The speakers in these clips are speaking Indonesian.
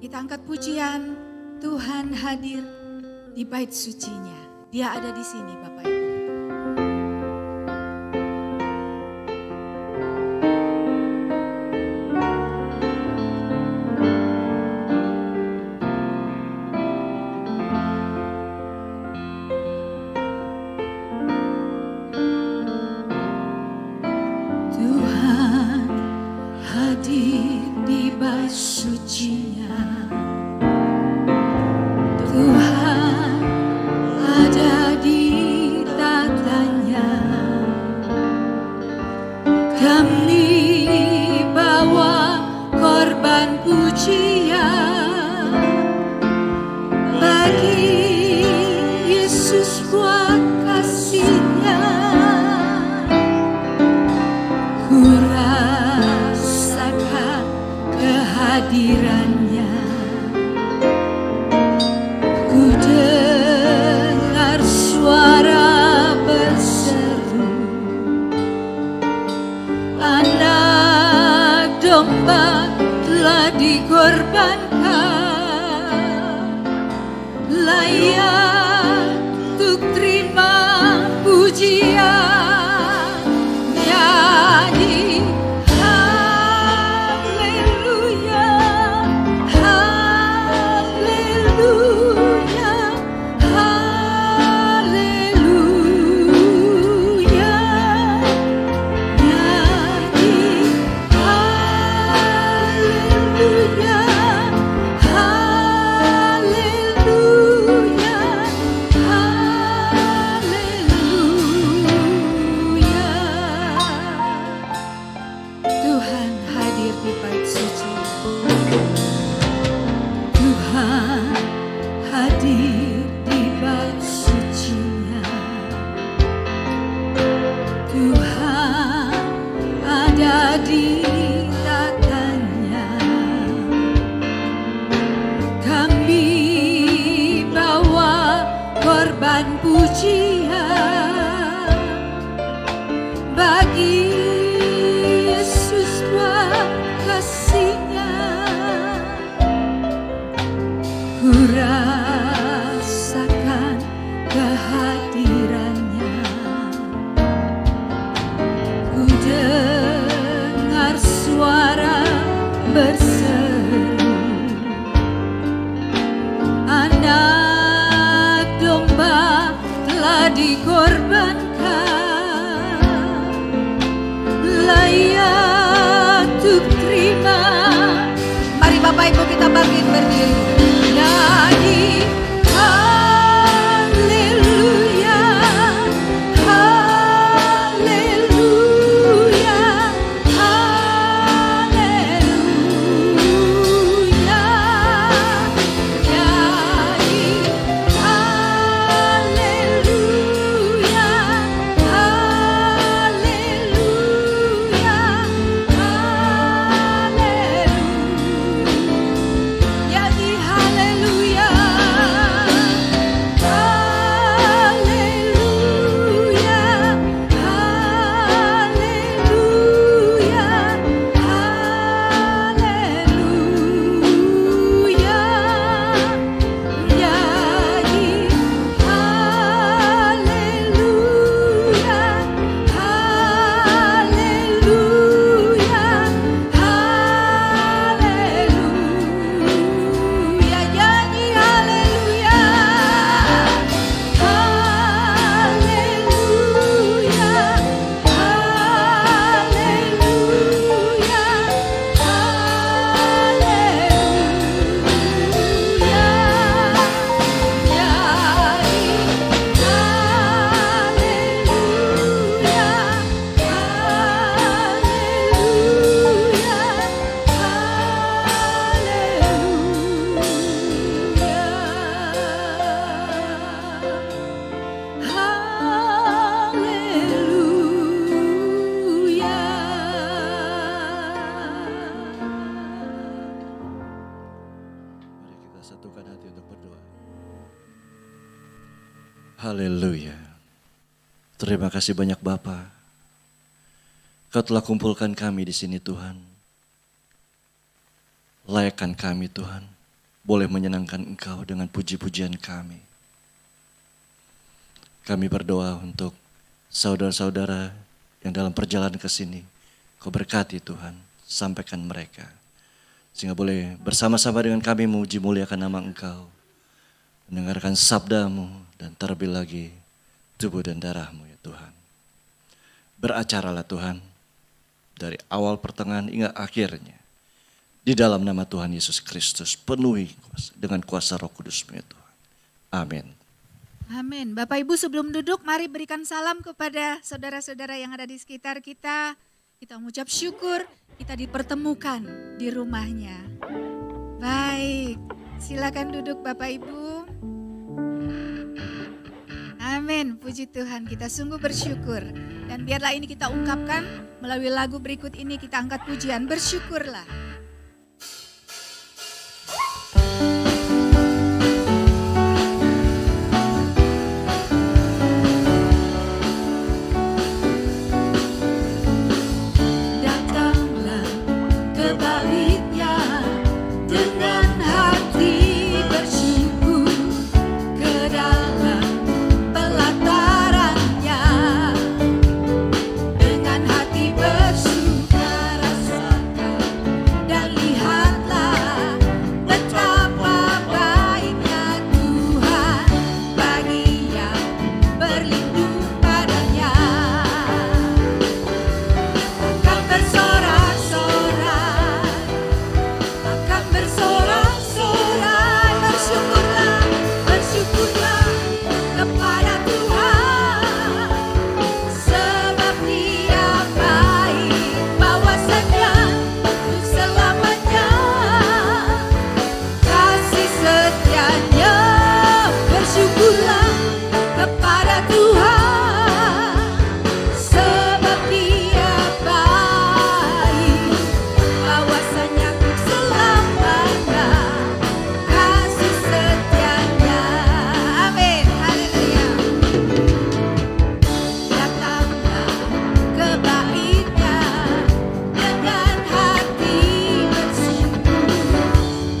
Kita angkat pujian, Tuhan hadir di bait sucinya. Dia ada di sini Bapak Ibu. Tuhan hadir di bait sucinya. Tuhan ada di tatanya. Kami bawa korban pujian bagi Yesus buat kasih-Nya. Ku rasakan kehadiran-Nya. Ku dengar suara berseru, anak domba telah dikorbankan, layak untuk terima pujian. Nyanyi haleluya, haleluya, haleluya. Nyanyi haleluya, haleluya, haleluya. Tuhan hadir di bait suci. Tuhan hadir di bait suci-Nya. Tuhan ada di tatanya. Kami bawa korban pujian bagi Yesus buat kasih-Nya. Ku rasakan kehadiran-Nya. Ku dengar suara berseru, anak domba telah dikorbankan, layak untuk terima. Mari Bapak Ibu kita bangkit berdiri. Nyanyi haleluya, haleluya, haleluya. Nyanyi haleluya, haleluya, haleluya. Nyanyi haleluya, haleluya, haleluya, haleluya. Nyanyi haleluya, haleluya, haleluya. Nyanyi haleluya, haleluya, Mari kita satukan hati untuk berdoa. Haleluya. Terima kasih banyak Bapa. Kau telah kumpulkan kami di sini Tuhan. Layakkan kami Tuhan boleh menyenangkan Engkau dengan puji-pujian kami. Kami berdoa untuk saudara-saudara yang dalam perjalanan ke sini. Kau berkati Tuhan, sampaikan mereka. Sehingga boleh bersama-sama dengan kami memuji muliakan nama Engkau. Mendengarkan sabdamu dan terlebih lagi tubuh dan darahmu ya Tuhan. Beracaralah Tuhan dari awal pertengahan hingga akhirnya. Di dalam nama Tuhan Yesus Kristus penuhi dengan kuasa Roh Kudus-Mu ya Tuhan. Amin. Amin. Bapak Ibu sebelum duduk mari berikan salam kepada saudara-saudara yang ada di sekitar kita. Kita mengucap syukur kita dipertemukan di rumahnya. Baik, silakan duduk Bapak Ibu. Amin, puji Tuhan, kita sungguh bersyukur. Dan biarlah ini kita ungkapkan melalui lagu berikut ini, kita angkat pujian, bersyukurlah. Datanglah ke baitnya dengan hati bersyukur, ke dalam pelatarannya dengan hati bersuka rasakan dan lihatlah betapa baiknya Tuhan bagi yang berlindung padanya. Akan bersorak-sorai, bersyukurlah, bersyukurlah kepada Tuhan, sebab Dia baik, bahwasanya untuk selamanya kasih setianya. Bersyukurlah kepada Tuhan, sebab Dia baik, bahwasanya untuk selamanya kasih setianya. Amin, haleluya. Datanglah ke baitnya dengan hati bersyukur,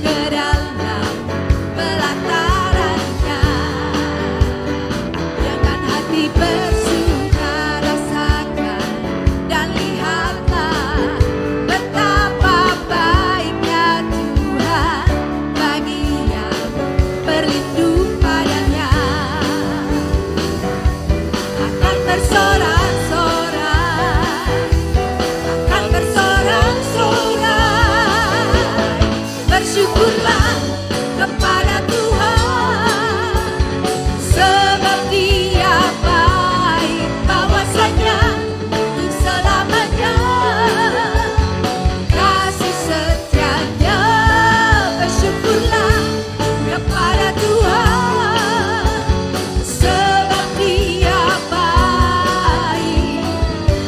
ke dalam pelatarannya dengan hati bersuka rasakan dan lihatlah betapa baiknya Tuhan bagi yang berlindung padanya. Akan bersorak-sorai, akan bersorak-sorai, bersyukurlah kepada Tuhan, sebab Dia baik, bahwasanya untuk selamanya kasih setianya. Bersyukurlah kepada Tuhan, sebab Dia baik,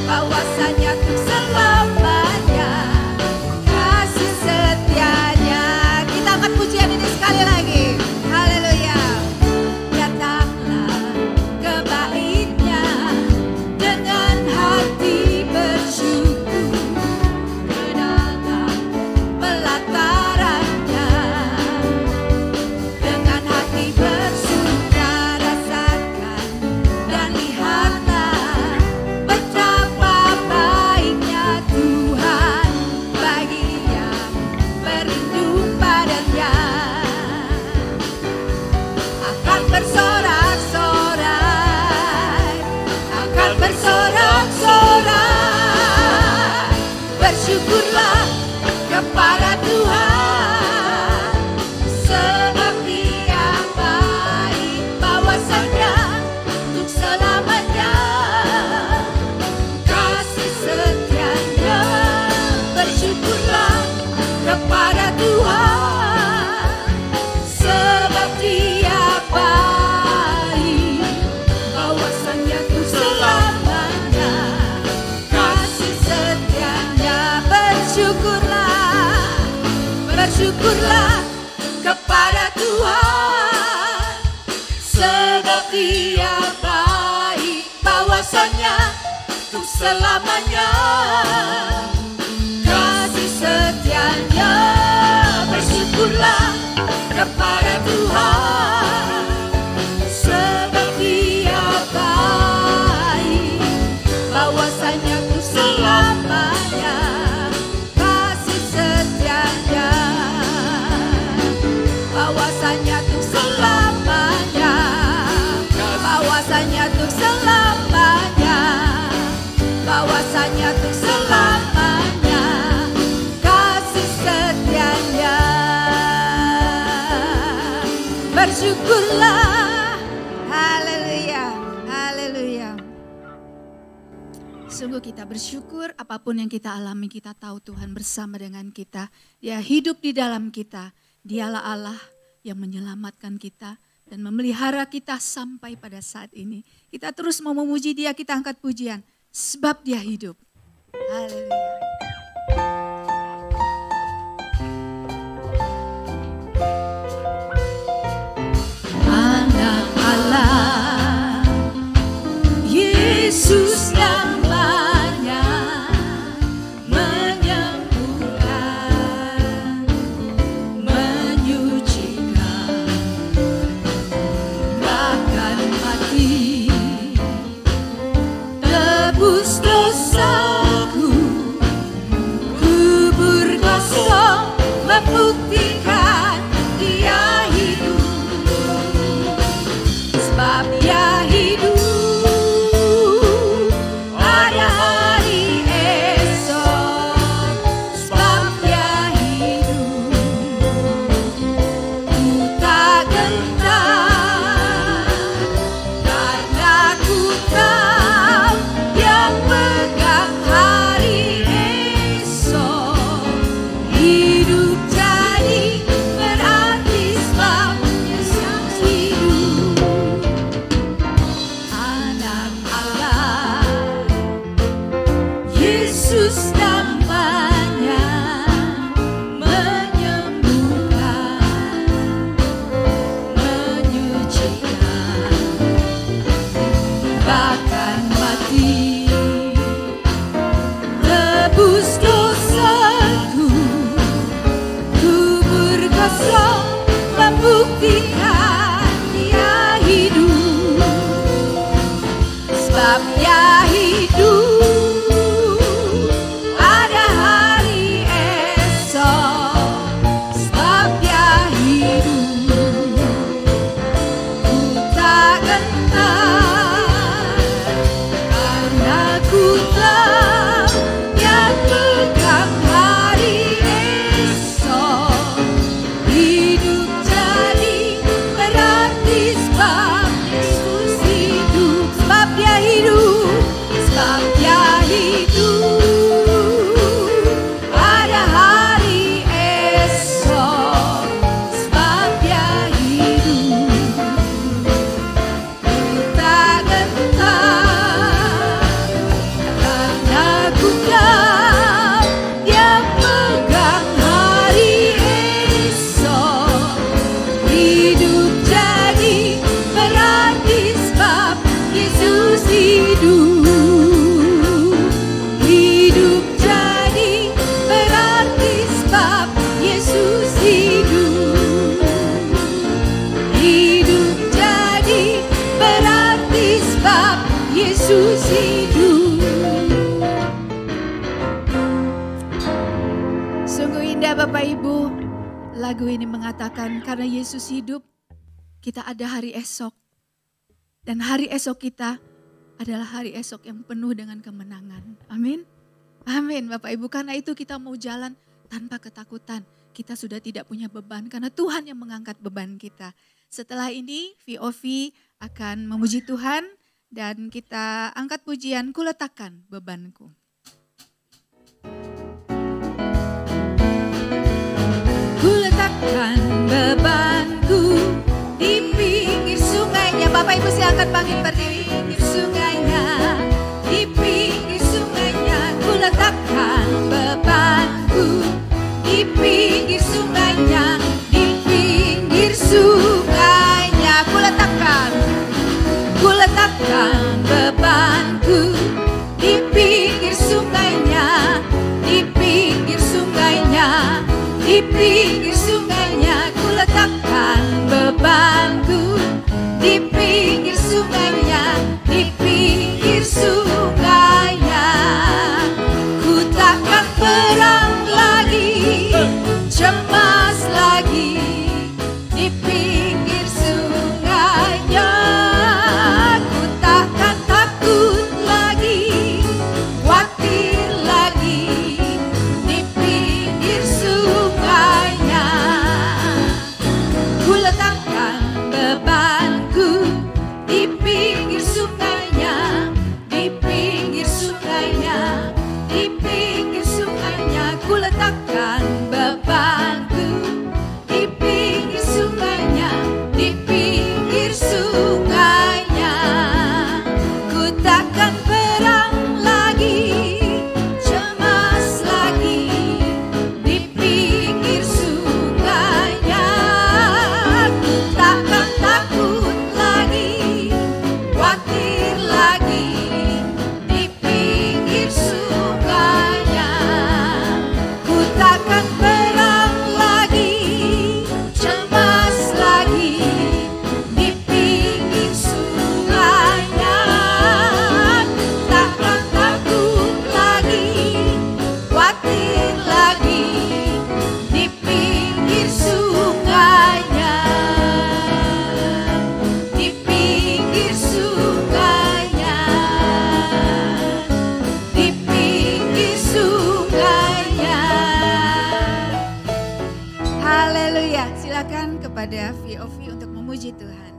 bahwasanya untuk selamanya kasih setianya. Kita angkat pujian ini sekali lagi. Haleluya. Datanglah ke baitnya dengan hati bersyukur, ke dalam pelatarannya dengan hati bersuka rasakan dan lihatlah betapa baiknya Tuhan bagi yang berlindung padanya. Akan bersorak-sorai, akan bersorak-sorai, bersyukurlah kepada Tuhan, sebab Dia baik, bahwasanya untuk selamanya kasih setianya. Bersyukurlah kepada Tuhan, sebab Dia baik, bahwasanya untuk selamanya kasih setianya. Bersyukurlah, bersyukurlah kepada Tuhan, sebab Dia baik, bahwasanya untuk selamanya kasih setianya. Bersyukurlah kita bersyukur, apapun yang kita alami, kita tahu Tuhan bersama dengan kita. Dia hidup di dalam kita. Dialah Allah yang menyelamatkan kita dan memelihara kita sampai pada saat ini. Kita terus mau memuji Dia, kita angkat pujian. Sebab Dia hidup. Haleluya. Anak Allah, Yesus namanya, menyembuhkan, menyucikan, bahkan mati, tebus dosaku, kubur kosong membuktikan Dia hidup. Sebab Dia hidup, ada hari esok. Sebab Dia hidup, ku tak gentar, karena ku tahu Dia pegang hari esok. Hidup jadi berarti sebab Yesus hidup. Anak Allah, Yesus namanya, menyembuhkan, menyucikan, bahkan mati, tebus dosaku, kubur kosong membuktikan Dia hidup. Sebab Dia hidup, ada hari esok. Sebab Dia hidup, ku tak gentar, karena ku tahu Dia pegang hari esok. Hidup jadi berarti sebab Yesus hidup. Sebab Dia hidup, sebab Dia hidup, ada hari esok. Sebab Dia hidup, ku tak gentar, karena ku tahu Dia pegang hari esok. Hidup jadi berarti sebab Yesus hidup. Hidup jadi berarti sebab Yesus hidup. Hidup jadi berarti sebab Yesus hidup. Sungguh indah Bapak Ibu. Lagu ini mengatakan karena Yesus hidup, kita ada hari esok. Dan hari esok kita adalah hari esok yang penuh dengan kemenangan. Amin. Amin Bapak Ibu. Karena itu kita mau jalan tanpa ketakutan. Kita sudah tidak punya beban karena Tuhan yang mengangkat beban kita. Setelah ini VOV akan memuji Tuhan dan kita angkat pujian Ku Letakkan Bebanku. Ku letakkan bebanku di pinggir sungainya. Bapak Ibu silakan bangkit berdiri. Di sungainya, di pinggir sungainya. Ku letakkan bebanku di pinggir sungainya, di pinggir sungainya. Ku letakkan bebanku di pinggir sungainya, di pinggir sungainya, di pinggir sungainya. Ku letakkan bebanku di pinggir sungainya, di pinggir sungainya. Ku takkan perang lagi, cemas lagi di pinggir sungainya. Ku takkan takut lagi, khawatir lagi di pinggir sungainya. letakkan bebanku di pinggir sungainya, di pinggir sungainya. Ku takkan perang lagi, cemas lagi di pinggir sungainya. Ku takkan takut lagi, khawatir lagi di pinggir sungainya. Ku takkan perang lagi, cemas lagi di pinggir sungainya. Ku takkan takut lagi, khawatir lagi di pinggir sungainya. Di pinggir sungainya, di pinggir sungainya. Haleluya. Silakan kepada VOV untuk memuji Tuhan.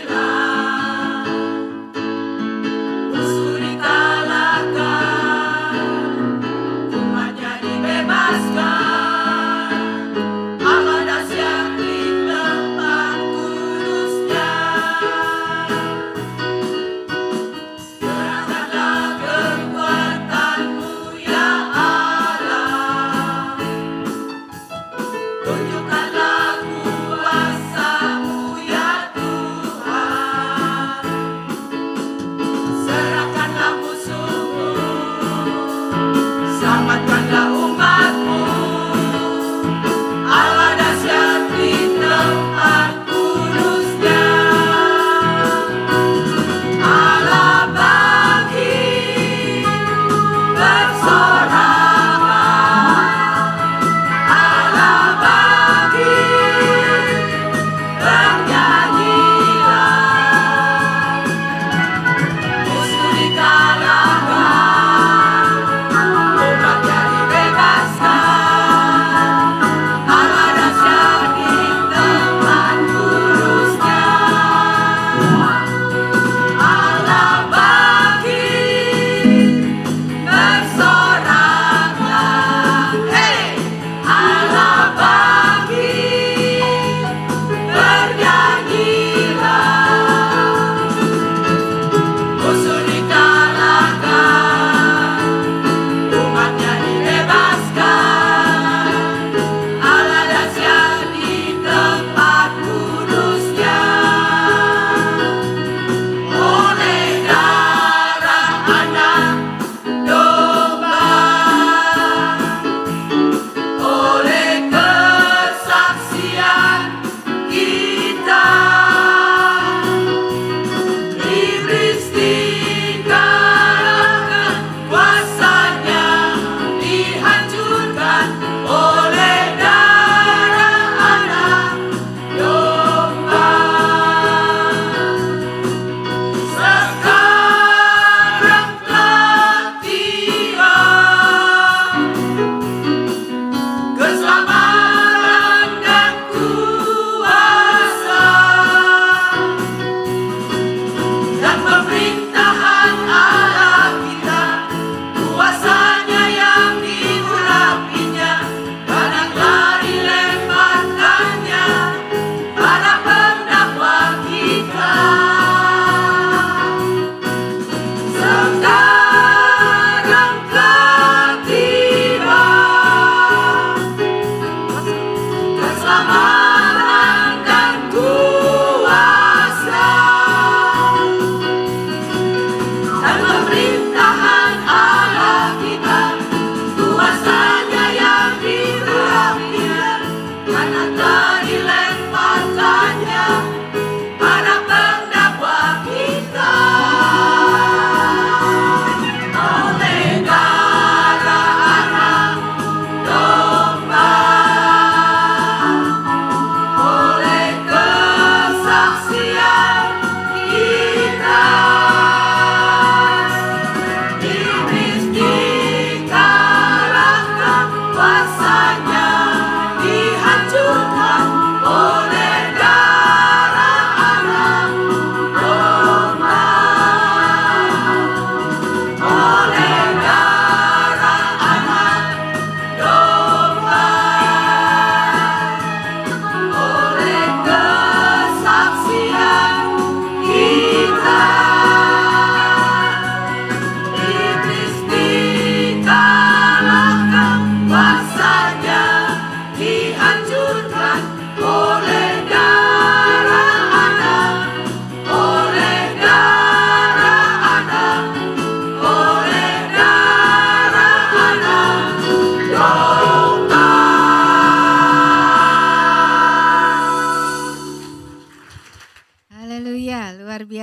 Bernyanyilah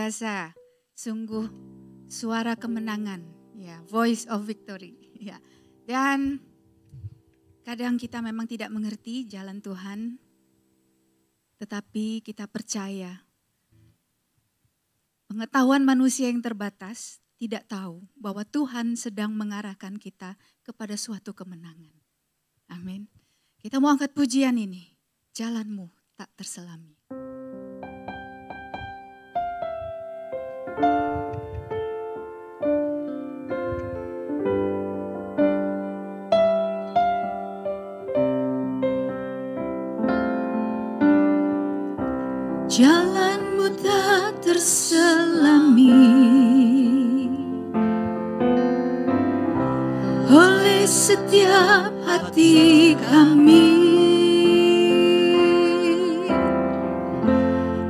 biasa. Sungguh suara kemenangan, ya, voice of victory, ya. Dan kadang kita memang tidak mengerti jalan Tuhan, tetapi kita percaya pengetahuan manusia yang terbatas tidak tahu bahwa Tuhan sedang mengarahkan kita kepada suatu kemenangan. Amin. Kita mau angkat pujian ini, jalanmu tak terselami. Jalanmu tak terselami oleh setiap hati kami,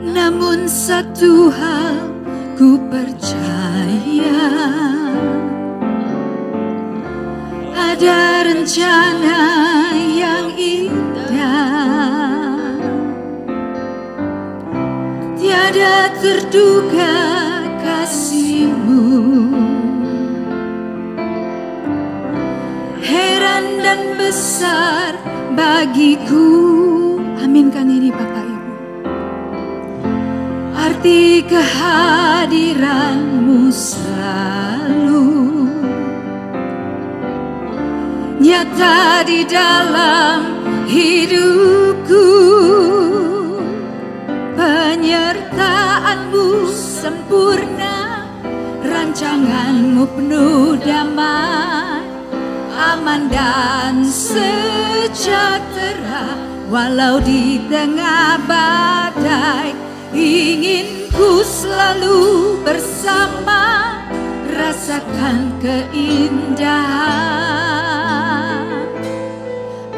namun satu hal ku percaya, ada rencana yang indah, tiada terduga kasih-Mu, heran dan besar bagiku. Aminkan ini Bapak Ibu. Arti kehadiran-Mu selalu nyata di dalam hidupku. Penyertaan-Mu sempurna, rancangan-Mu penuh damai, aman dan sejahtera. Walau di tengah badai, ingin ku selalu bersama, rasakan keindahan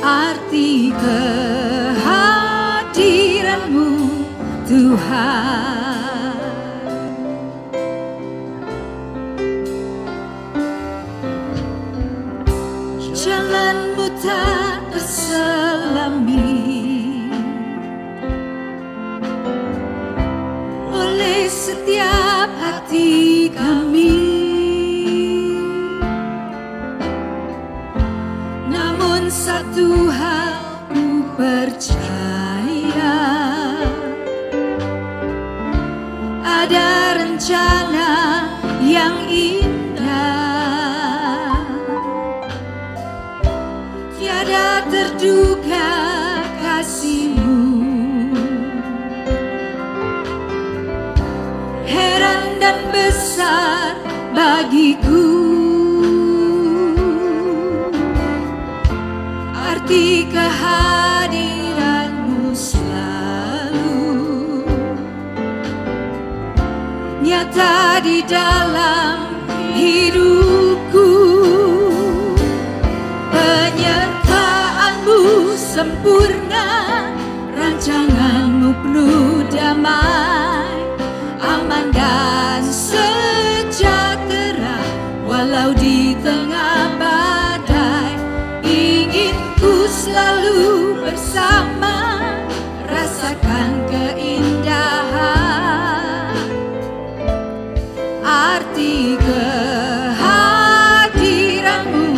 arti kehadiran-Mu Tuhan. Jalan-Mu tak terselami oleh setiap hati kami, namun satu hal ku percaya, ada rencana yang indah, tiada terduga kasih-Mu, heran dan besar bagiku. Arti kehadiran-Mu selalu nyata di dalam hidupku. Penyertaan-Mu sempurna, rancangan-Mu penuh damai, aman dan sejahtera. Walau di tengah badai, ingin ku selalu bersama, rasakan keindahan arti kehadiran-Mu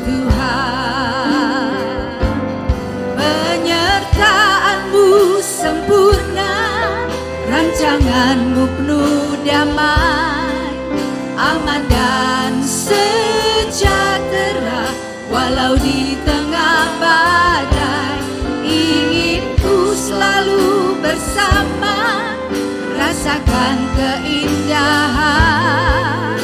Tuhan. Penyertaan-Mu sempurna, rancangan-Mu penuh damai, aman dan sejahtera. Walau di tengah badai, ingin ku selalu bersama, rasakan keindahan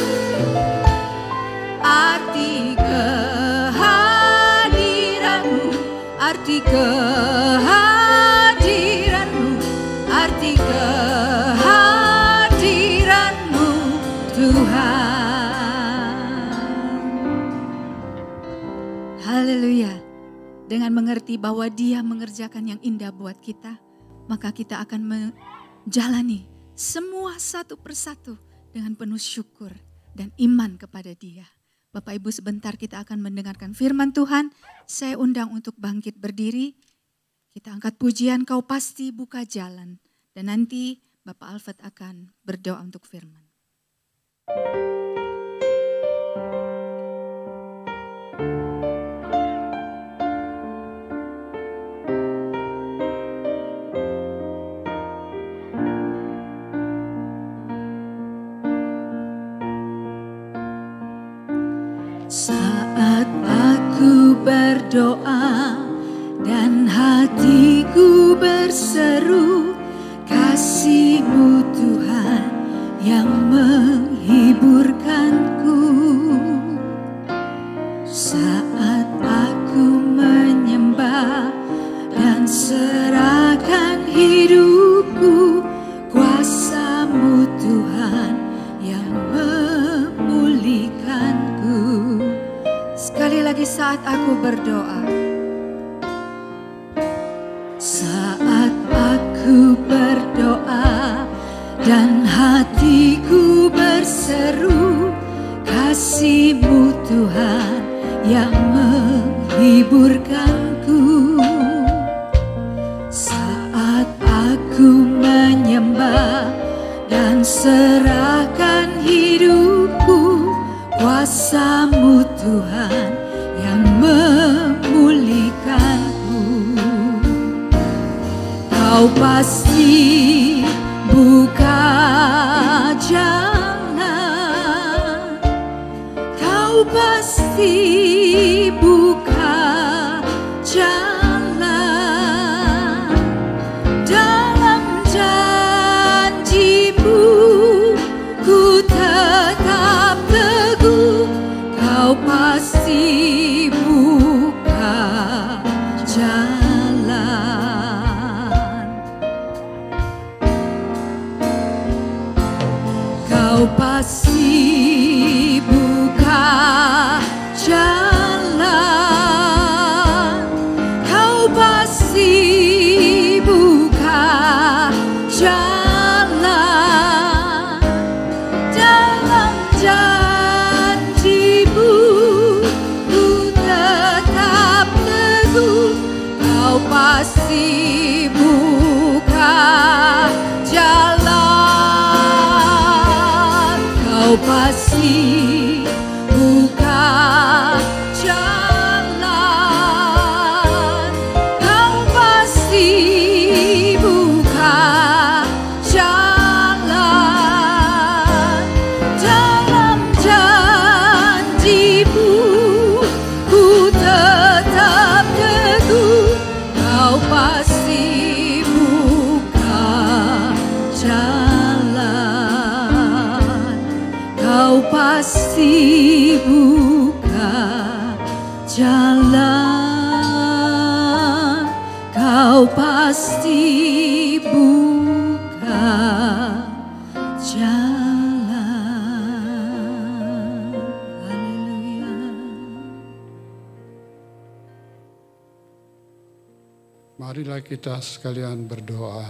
arti kehadiran-Mu, arti kehadiran-Mu, arti kehadiran-Mu Tuhan. Haleluya. Dengan mengerti bahwa Dia mengerjakan yang indah buat kita, maka kita akan menjalani semua satu persatu dengan penuh syukur dan iman kepada Dia. Bapak Ibu, sebentar kita akan mendengarkan firman Tuhan. Saya undang untuk bangkit berdiri. Kita angkat pujian, Kau Pasti Buka Jalan. Dan nanti Bapak Alfred akan berdoa untuk firman. Saat aku berdoa dan hatiku berseru, kasih-Mu Tuhan yang menghiburkanku. Saat aku menyembah dan serahkan hidupku, kuasa-Mu Tuhan yang memulihkanku. Sekali lagi saat aku berdoa. Saat aku berdoa dan hatiku berseru, kasih-Mu Tuhan yang menghiburkanku. Saat aku menyembah dan serahkan hidupku, kuasa-Mu Tuhan yang memulihkanku. Kau pasti buka jalan, Kau pasti buka jalan. Dalam janji-Mu ku tetap teguh, Kau pasti buka jalan. Kau pasti buka jalan. Kau pasti buka jalan. Dalam janji-Mu ku tetap teguh, Kau pasti buka jalan. Kau pasti buka jalan. Kau pasti buka jalan. Dalam janji-Mu ku tetap teguh, Kau pasti buka jalan. Kau pasti buka jalan. Kau pasti buka jalan. Haleluya. Marilah kita sekalian berdoa.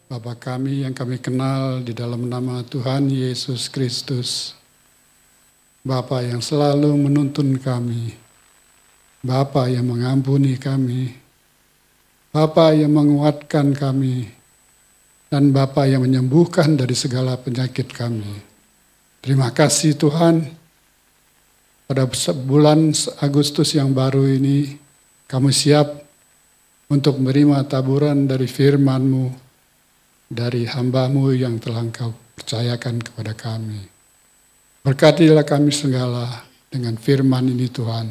Bapa kami yang kami kenal di dalam nama Tuhan Yesus Kristus. Bapa yang selalu menuntun kami. Bapa yang mengampuni kami. Bapa yang menguatkan kami. Dan Bapa yang menyembuhkan dari segala penyakit kami. Terima kasih Tuhan. Pada bulan Agustus yang baru ini, kami siap untuk menerima taburan dari firman-Mu, dari hamba-Mu yang telah Engkau percayakan kepada kami. Berkatilah kami segala dengan firman ini Tuhan,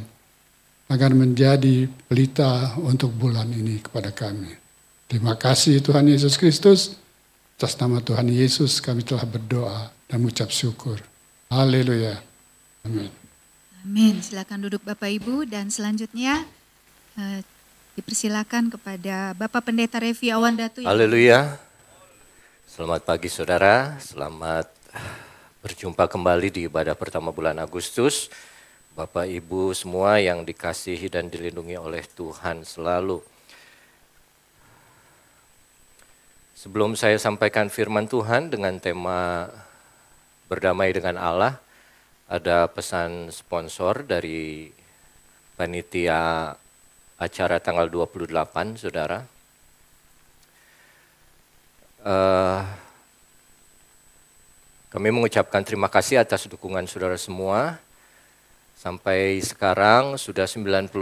agar menjadi pelita untuk bulan ini kepada kami. Terima kasih Tuhan Yesus Kristus, atas nama Tuhan Yesus kami telah berdoa dan mengucap syukur. Haleluya. Amin. Amin. Silakan duduk Bapak Ibu dan selanjutnya dipersilakan kepada Bapak Pendeta Revi Awandatu. Haleluya. Selamat pagi saudara, selamat berjumpa kembali di ibadah pertama bulan Agustus. Bapak Ibu semua yang dikasihi dan dilindungi oleh Tuhan selalu. Sebelum saya sampaikan firman Tuhan dengan tema berdamai dengan Allah, ada pesan sponsor dari panitia acara tanggal 28, saudara. kami mengucapkan terima kasih atas dukungan saudara semua. Sampai sekarang sudah 96%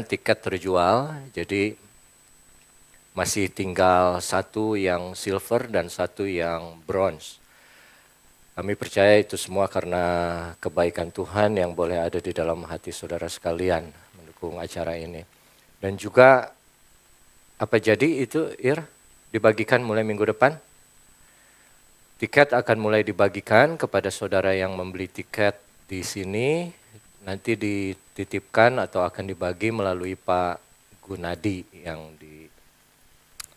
tiket terjual, jadi masih tinggal satu yang silver dan satu yang bronze. Kami percaya itu semua karena kebaikan Tuhan yang boleh ada di dalam hati saudara sekalian mendukung acara ini. Dan juga apa jadi itu dibagikan mulai minggu depan? Tiket akan mulai dibagikan kepada saudara yang membeli tiket di sini. Nanti dititipkan atau akan dibagi melalui Pak Gunadi yang di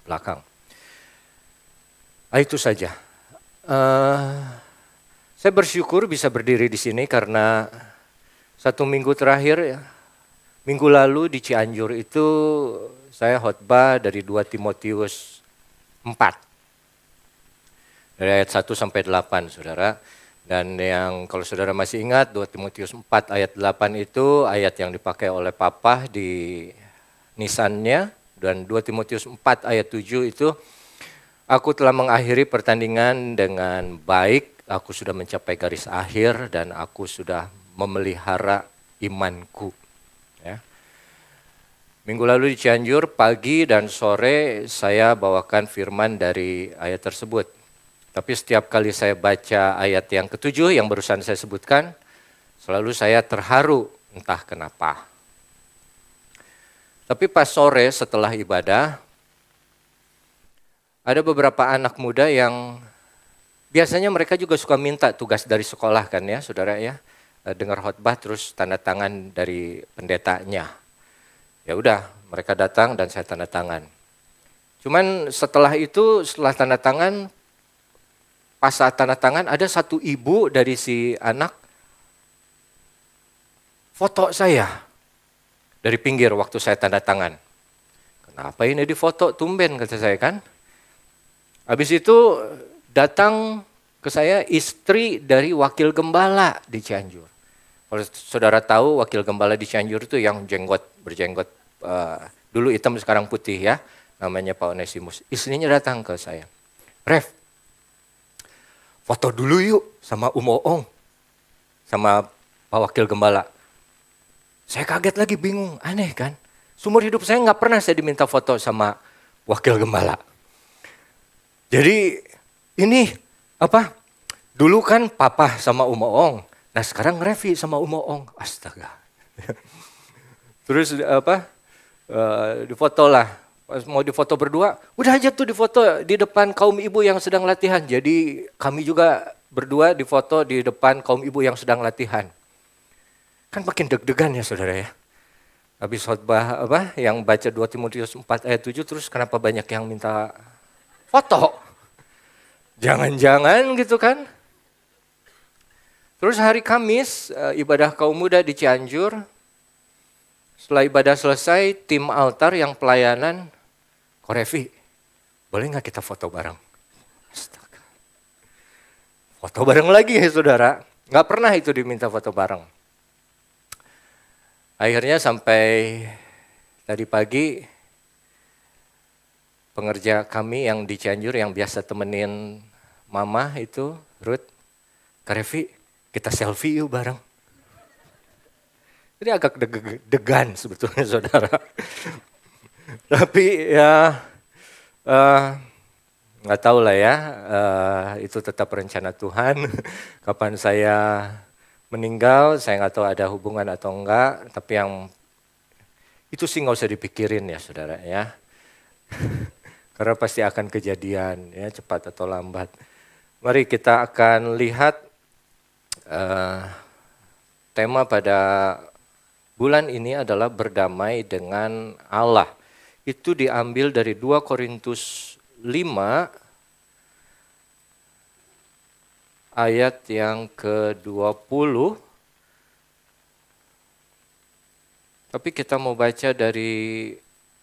belakang. Itu saja. Saya bersyukur bisa berdiri di sini karena 1 minggu terakhir, minggu lalu di Cianjur itu saya khotbah dari 2 Timotius 4. Dari ayat 1 sampai 8, saudara. Dan yang kalau saudara masih ingat 2 Timotius 4 ayat 8 itu ayat yang dipakai oleh Papa di nisannya. Dan 2 Timotius 4 ayat 7 itu, aku telah mengakhiri pertandingan dengan baik, aku sudah mencapai garis akhir dan aku sudah memelihara imanku. Ya. Minggu lalu di Cianjur pagi dan sore saya bawakan firman dari ayat tersebut. Tapi setiap kali saya baca ayat yang ke-7 yang barusan saya sebutkan, selalu saya terharu entah kenapa. Tapi pas sore setelah ibadah, ada beberapa anak muda yang biasanya mereka juga suka minta tugas dari sekolah kan ya saudara ya. Dengar khotbah terus tanda tangan dari pendetanya. Ya udah mereka datang dan saya tanda tangan. Cuman setelah itu, setelah tanda tangan, pas saat tanda tangan ada satu ibu dari si anak foto saya dari pinggir waktu saya tanda tangan. Kenapa ini difoto tumben kata saya kan. Habis itu datang ke saya istri dari wakil gembala di Cianjur. Kalau saudara tahu wakil gembala di Cianjur itu yang berjenggot dulu hitam sekarang putih ya. Namanya Pak Onesimus. Istrinya datang ke saya. Ref, foto dulu yuk sama Oong, sama Pak Wakil Gembala. Saya kaget lagi bingung, aneh kan. Seumur hidup saya nggak pernah saya diminta foto sama Wakil Gembala. Jadi ini apa? Dulu kan Papa sama Oong, nah sekarang Revi sama Oong. Astaga. Terus difoto lah. Pas mau difoto berdua, udah aja tuh difoto di depan kaum ibu yang sedang latihan. Jadi kami juga berdua difoto di depan kaum ibu yang sedang latihan. Kan makin deg-degan ya saudara ya. Habis khotbah yang baca 2 Timotius 4 ayat 7 terus kenapa banyak yang minta foto? Jangan-jangan gitu kan. Terus hari Kamis ibadah kaum muda di Cianjur. Setelah ibadah selesai tim altar yang pelayanan, Korevi, boleh nggak kita foto bareng? Astaga. Foto bareng lagi ya saudara. Nggak pernah itu diminta foto bareng. Akhirnya sampai tadi pagi, pengerja kami yang di Cianjur yang biasa temenin mama itu, Ruth, Korevi, kita selfie yuk bareng. Ini agak degan sebetulnya saudara. Tapi ya nggak tahu lah ya, itu tetap rencana Tuhan. Kapan saya meninggal, saya nggak tahu ada hubungan atau enggak. Tapi yang itu sih nggak usah dipikirin ya saudara ya. Karena pasti akan kejadian ya cepat atau lambat. Mari kita akan lihat tema pada bulan ini adalah berdamai dengan Allah. Itu diambil dari 2 Korintus 5 ayat yang ke-20. Tapi kita mau baca dari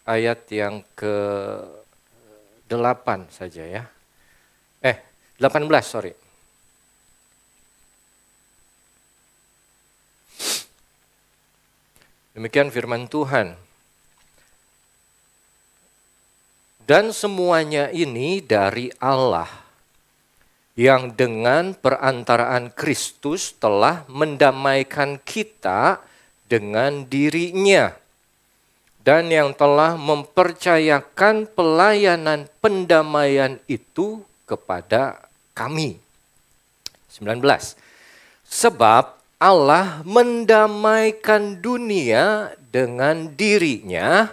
ayat yang ke-8 saja ya. 18 sorry. Demikian firman Tuhan. Dan semuanya ini dari Allah, yang dengan perantaraan Kristus telah mendamaikan kita dengan dirinya, dan yang telah mempercayakan pelayanan pendamaian itu kepada kami. 19. Sebab Allah mendamaikan dunia dengan dirinya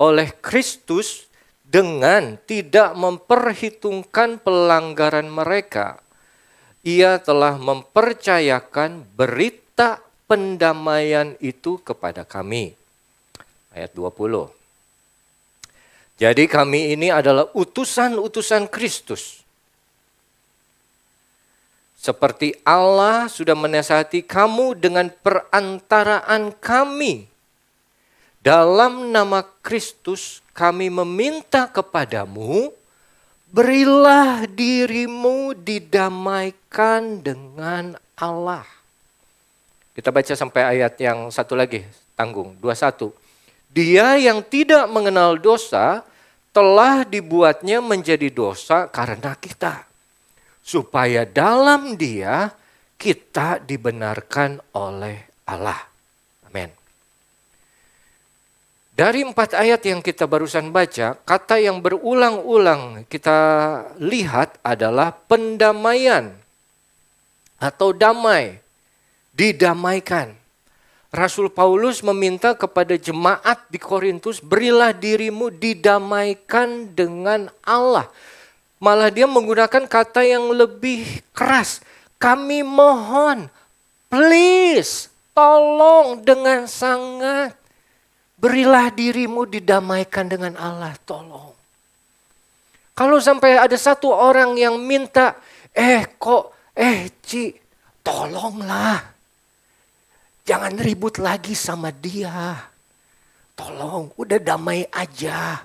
oleh Kristus dengan tidak memperhitungkan pelanggaran mereka. Ia telah mempercayakan berita pendamaian itu kepada kami. Ayat 20. Jadi kami ini adalah utusan-utusan Kristus. Seperti Allah sudah menasihati kamu dengan perantaraan kami. Dalam nama Kristus kami meminta kepadamu, berilah dirimu didamaikan dengan Allah. Kita baca sampai ayat yang satu lagi, tanggung, 21. Dia yang tidak mengenal dosa telah dibuatnya menjadi dosa karena kita, supaya dalam dia kita dibenarkan oleh Allah. Amin. Dari 4 ayat yang kita barusan baca, kata yang berulang-ulang kita lihat adalah pendamaian atau damai, didamaikan. Rasul Paulus meminta kepada jemaat di Korintus, berilah dirimu didamaikan dengan Allah. Malah dia menggunakan kata yang lebih keras. Kami mohon, please, tolong dengan sangat. Berilah dirimu didamaikan dengan Allah, tolong. Kalau sampai ada satu orang yang minta, Ci, tolonglah. Jangan ribut lagi sama dia. Tolong, udah damai aja.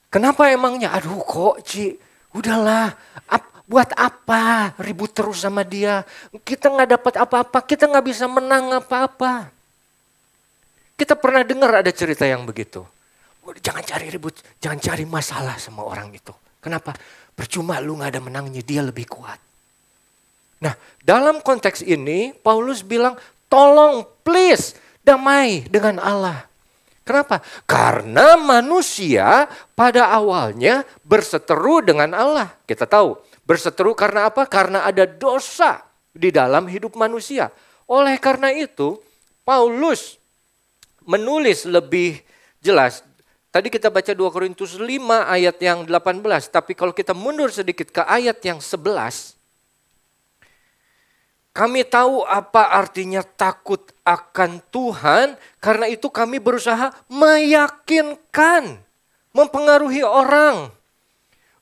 Kenapa emangnya? Aduh kok Ci, udahlah. Buat apa ribut terus sama dia? Kita gak dapat apa-apa, kita gak bisa menang apa-apa. Kita pernah dengar ada cerita yang begitu. Jangan cari ribut, jangan cari masalah sama orang itu. Kenapa? Percuma lu gak ada menangnya, dia lebih kuat. Nah, dalam konteks ini Paulus bilang, tolong please damai dengan Allah. Kenapa? Karena manusia pada awalnya berseteru dengan Allah. Kita tahu, berseteru karena apa? Karena ada dosa di dalam hidup manusia. Oleh karena itu, Paulus menulis lebih jelas. Tadi kita baca 2 Korintus 5 ayat yang 18. Tapi kalau kita mundur sedikit ke ayat yang 11. Kami tahu apa artinya takut akan Tuhan. Karena itu kami berusaha meyakinkan, mempengaruhi orang.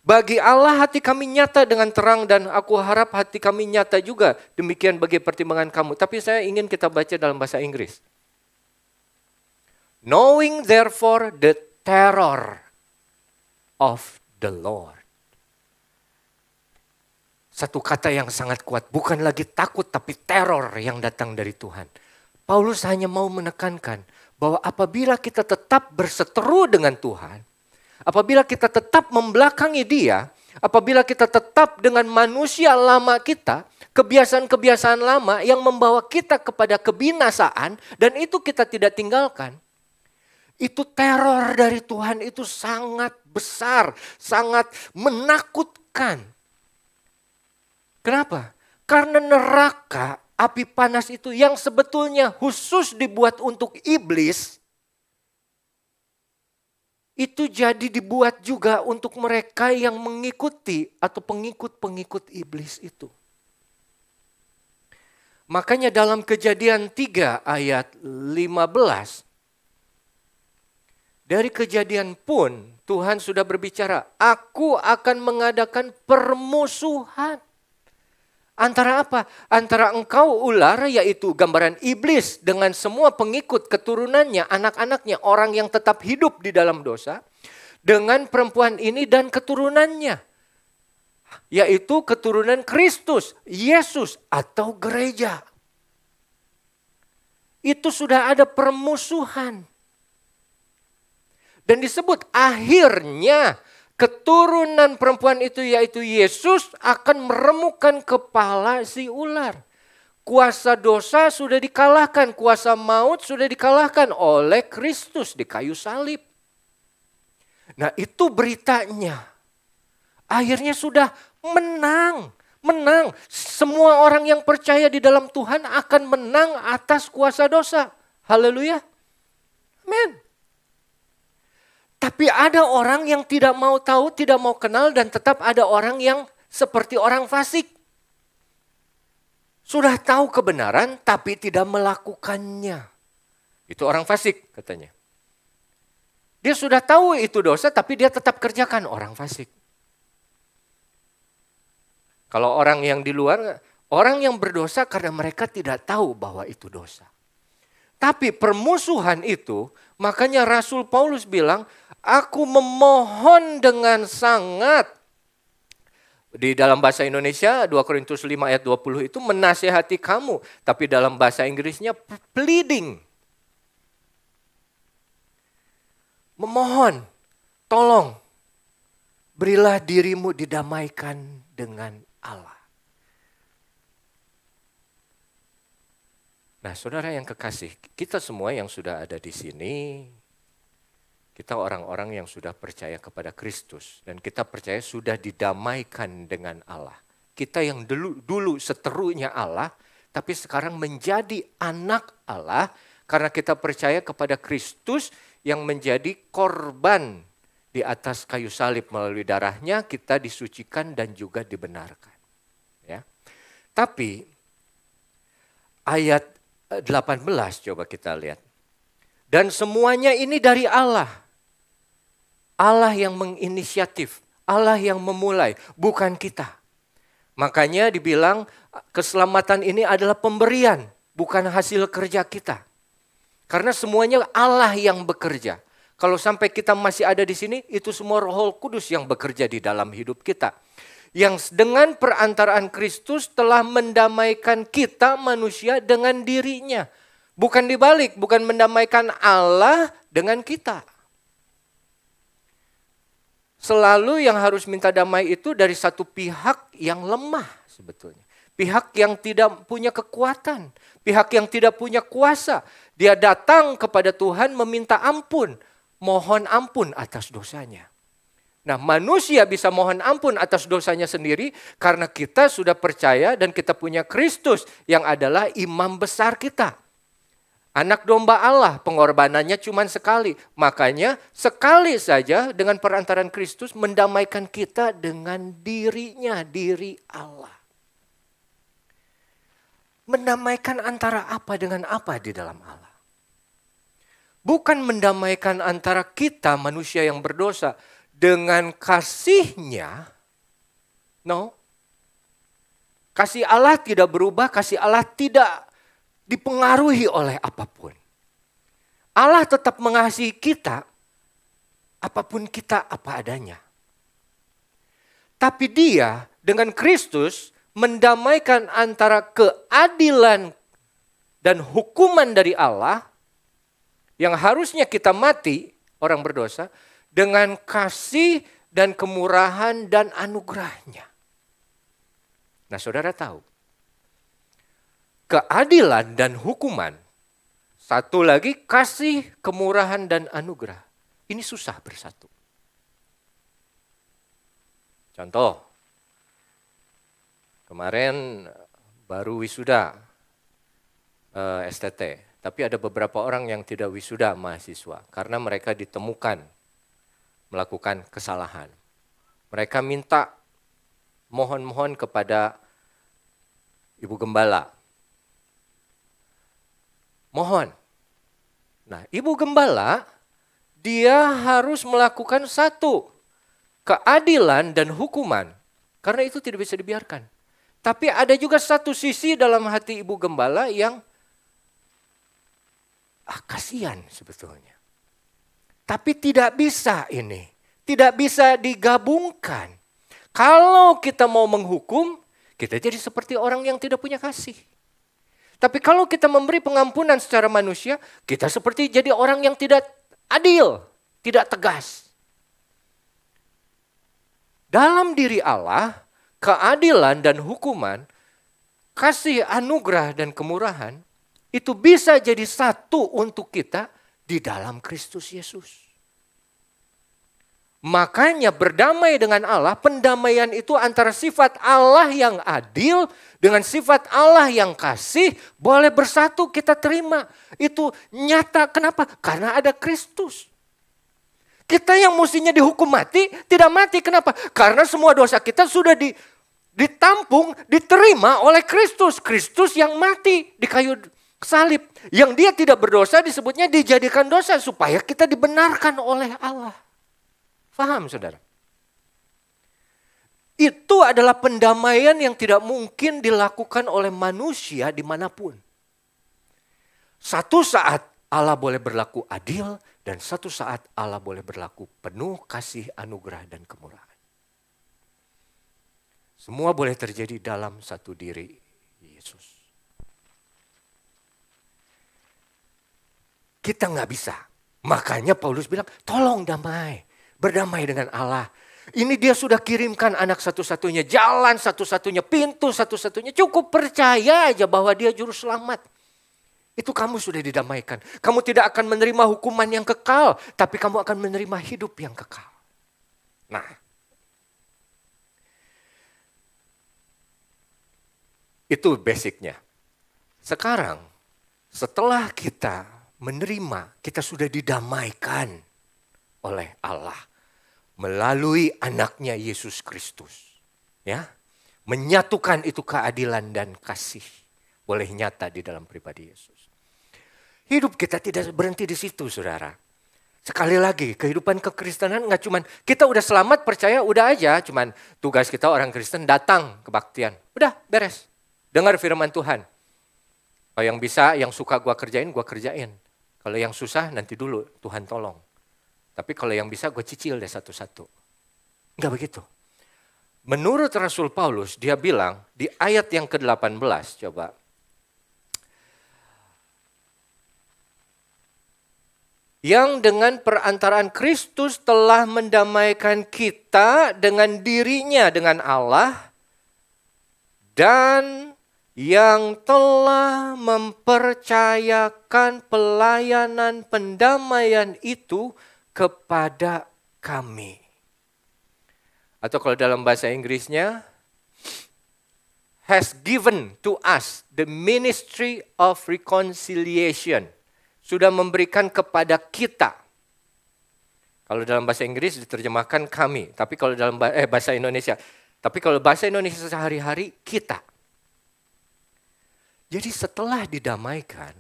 Bagi Allah hati kami nyata dengan terang dan aku harap hati kami nyata juga. Demikian bagi pertimbangan kamu. Tapi saya ingin kita baca dalam bahasa Inggris. Knowing therefore the terror of the Lord. Satu kata yang sangat kuat, bukan lagi takut tapi teror yang datang dari Tuhan. Paulus hanya mau menekankan bahwa apabila kita tetap berseteru dengan Tuhan, apabila kita tetap membelakangi Dia, apabila kita tetap dengan manusia lama kita, kebiasaan-kebiasaan lama yang membawa kita kepada kebinasaan dan itu kita tidak tinggalkan. Itu teror dari Tuhan itu sangat besar, sangat menakutkan. Kenapa? Karena neraka, api panas itu yang sebetulnya khusus dibuat untuk iblis, itu jadi dibuat juga untuk mereka yang mengikuti atau pengikut-pengikut iblis itu. Makanya dalam Kejadian 3 ayat 15, dari kejadian pun Tuhan sudah berbicara, aku akan mengadakan permusuhan. Antara apa? Antara engkau ular, yaitu gambaran iblis dengan semua pengikut keturunannya, anak-anaknya, orang yang tetap hidup di dalam dosa. Dengan perempuan ini dan keturunannya. Yaitu keturunan Kristus, Yesus atau gereja. Itu sudah ada permusuhan. Dan disebut akhirnya keturunan perempuan itu yaitu Yesus akan meremukkan kepala si ular. Kuasa dosa sudah dikalahkan, kuasa maut sudah dikalahkan oleh Kristus di kayu salib. Nah itu beritanya. Akhirnya sudah menang. Semua orang yang percaya di dalam Tuhan akan menang atas kuasa dosa. Haleluya. Amin. Tapi ada orang yang tidak mau tahu, tidak mau kenal, dan tetap ada orang yang seperti orang fasik. Sudah tahu kebenaran tapi tidak melakukannya. Itu orang fasik katanya. Dia sudah tahu itu dosa tapi dia tetap kerjakan, orang fasik. Kalau orang yang di luar, orang yang berdosa karena mereka tidak tahu bahwa itu dosa. Tapi permusuhan itu, makanya Rasul Paulus bilang, aku memohon dengan sangat. Di dalam bahasa Indonesia 2 Korintus 5 ayat 20 itu menasihati kamu. Tapi dalam bahasa Inggrisnya pleading. Memohon, tolong, berilah dirimu didamaikan dengan Allah. Nah, saudara yang kekasih, kita semua yang sudah ada di sini, kita orang-orang yang sudah percaya kepada Kristus dan kita percaya sudah didamaikan dengan Allah. Kita yang dulu seterunya Allah, tapi sekarang menjadi anak Allah karena kita percaya kepada Kristus yang menjadi korban di atas kayu salib. Melalui darahnya kita disucikan dan juga dibenarkan. Ya. Tapi ayat 18 coba kita lihat. Dan semuanya ini dari Allah. Allah yang menginisiatif, Allah yang memulai, bukan kita. Makanya dibilang keselamatan ini adalah pemberian, bukan hasil kerja kita. Karena semuanya Allah yang bekerja. Kalau sampai kita masih ada di sini, itu semua Roh Kudus yang bekerja di dalam hidup kita. Yang dengan perantaraan Kristus telah mendamaikan kita manusia dengan dirinya. Bukan dibalik, bukan mendamaikan Allah dengan kita. Selalu yang harus minta damai itu dari satu pihak yang lemah sebetulnya. Pihak yang tidak punya kekuatan, pihak yang tidak punya kuasa. Dia datang kepada Tuhan meminta ampun, mohon ampun atas dosanya. Nah, manusia bisa mohon ampun atas dosanya sendiri karena kita sudah percaya dan kita punya Kristus yang adalah imam besar kita. Anak domba Allah, pengorbanannya cuma sekali. Makanya sekali saja dengan perantaran Kristus mendamaikan kita dengan dirinya, diri Allah. Mendamaikan antara apa dengan apa di dalam Allah? Bukan mendamaikan antara kita manusia yang berdosa dengan kasihnya. No. Kasih Allah tidak berubah, kasih Allah tidak dipengaruhi oleh apapun. Allah tetap mengasihi kita, apapun kita apa adanya. Tapi dia dengan Kristus mendamaikan antara keadilan dan hukuman dari Allah yang harusnya kita mati, orang berdosa, dengan kasih dan kemurahan dan anugerahnya. Nah, saudara tahu, keadilan dan hukuman, satu lagi kasih, kemurahan dan anugerah. Ini susah bersatu. Contoh, kemarin baru wisuda STT, tapi ada beberapa orang yang tidak wisuda mahasiswa karena mereka ditemukan melakukan kesalahan. Mereka minta mohon-mohon kepada Ibu Gembala. Mohon. Nah, Ibu Gembala dia harus melakukan satu, keadilan dan hukuman. Karena itu tidak bisa dibiarkan. Tapi ada juga satu sisi dalam hati Ibu Gembala yang kasihan sebetulnya. Tapi tidak bisa ini. Tidak bisa digabungkan. Kalau kita mau menghukum, kita jadi seperti orang yang tidak punya kasih. Tapi kalau kita memberi pengampunan secara manusia, kita seperti jadi orang yang tidak adil. tidak tegas. Dalam diri Allah, keadilan dan hukuman, kasih anugerah dan kemurahan, itu bisa jadi satu untuk kita di dalam Kristus Yesus. Makanya berdamai dengan Allah, pendamaian itu antara sifat Allah yang adil dengan sifat Allah yang kasih boleh bersatu, kita terima. Itu nyata, kenapa? Karena ada Kristus. Kita yang mestinya dihukum mati, tidak mati, kenapa? Karena semua dosa kita sudah ditampung, diterima oleh Kristus. Kristus yang mati di kayu salib. Yang dia tidak berdosa disebutnya dijadikan dosa supaya kita dibenarkan oleh Allah. Faham saudara? Itu adalah pendamaian yang tidak mungkin dilakukan oleh manusia dimanapun. Satu saat Allah boleh berlaku adil dan satu saat Allah boleh berlaku penuh kasih anugerah dan kemurahan. Semua boleh terjadi dalam satu diri Yesus. Kita nggak bisa. Makanya Paulus bilang, tolong damai. Berdamai dengan Allah. Ini dia sudah kirimkan anak satu-satunya, jalan satu-satunya, pintu satu-satunya. Cukup percaya aja bahwa dia juru selamat. Itu kamu sudah didamaikan. Kamu tidak akan menerima hukuman yang kekal, tapi kamu akan menerima hidup yang kekal. Nah, itu basicnya. Sekarang, setelah kita menerima, kita sudah didamaikan oleh Allah melalui anaknya Yesus Kristus. Ya, menyatukan itu keadilan dan kasih boleh nyata di dalam pribadi Yesus. Hidup kita tidak berhenti di situ, saudara. Sekali lagi, kehidupan kekristenan nggak cuman kita udah selamat percaya udah aja, cuman tugas kita orang Kristen datang kebaktian. Udah beres. Dengar firman Tuhan. Kalau yang bisa, yang suka gua kerjain. Kalau yang susah nanti dulu Tuhan tolong. Tapi kalau yang bisa gue cicil deh satu-satu. Enggak begitu. Menurut Rasul Paulus, dia bilang di ayat yang ke-18, coba. Yang dengan perantaraan Kristus telah mendamaikan kita dengan dirinya, dengan Allah. Dan yang telah mempercayakan pelayanan pendamaian itu kepada kami. Atau kalau dalam bahasa Inggrisnya, has given to us the ministry of reconciliation. Sudah memberikan kepada kita. Kalau dalam bahasa Inggris diterjemahkan kami, tapi kalau dalam bahasa Indonesia, tapi kalau bahasa Indonesia sehari-hari kita. Jadi setelah didamaikan,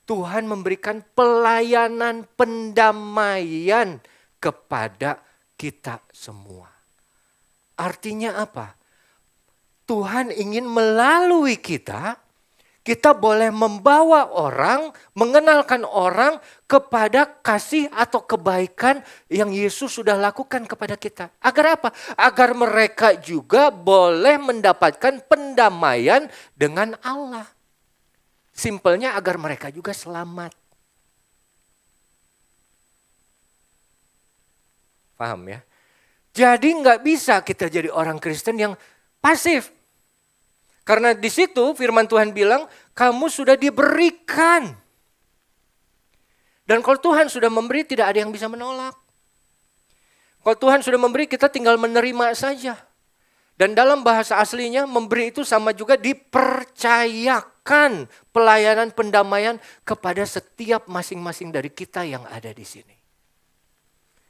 Tuhan memberikan pelayanan pendamaian kepada kita semua. Artinya apa? Tuhan ingin melalui kita boleh membawa orang, mengenalkan orang kepada kasih atau kebaikan yang Yesus sudah lakukan kepada kita. Agar apa? Agar mereka juga boleh mendapatkan pendamaian dengan Allah. Simpelnya agar mereka juga selamat. Paham ya? Jadi nggak bisa kita jadi orang Kristen yang pasif. Karena di situ firman Tuhan bilang, kamu sudah diberikan. Dan kalau Tuhan sudah memberi, tidak ada yang bisa menolak. Kalau Tuhan sudah memberi, kita tinggal menerima saja. Dan dalam bahasa aslinya, memberi itu sama juga dipercayakan pelayanan pendamaian kepada setiap masing-masing dari kita yang ada di sini.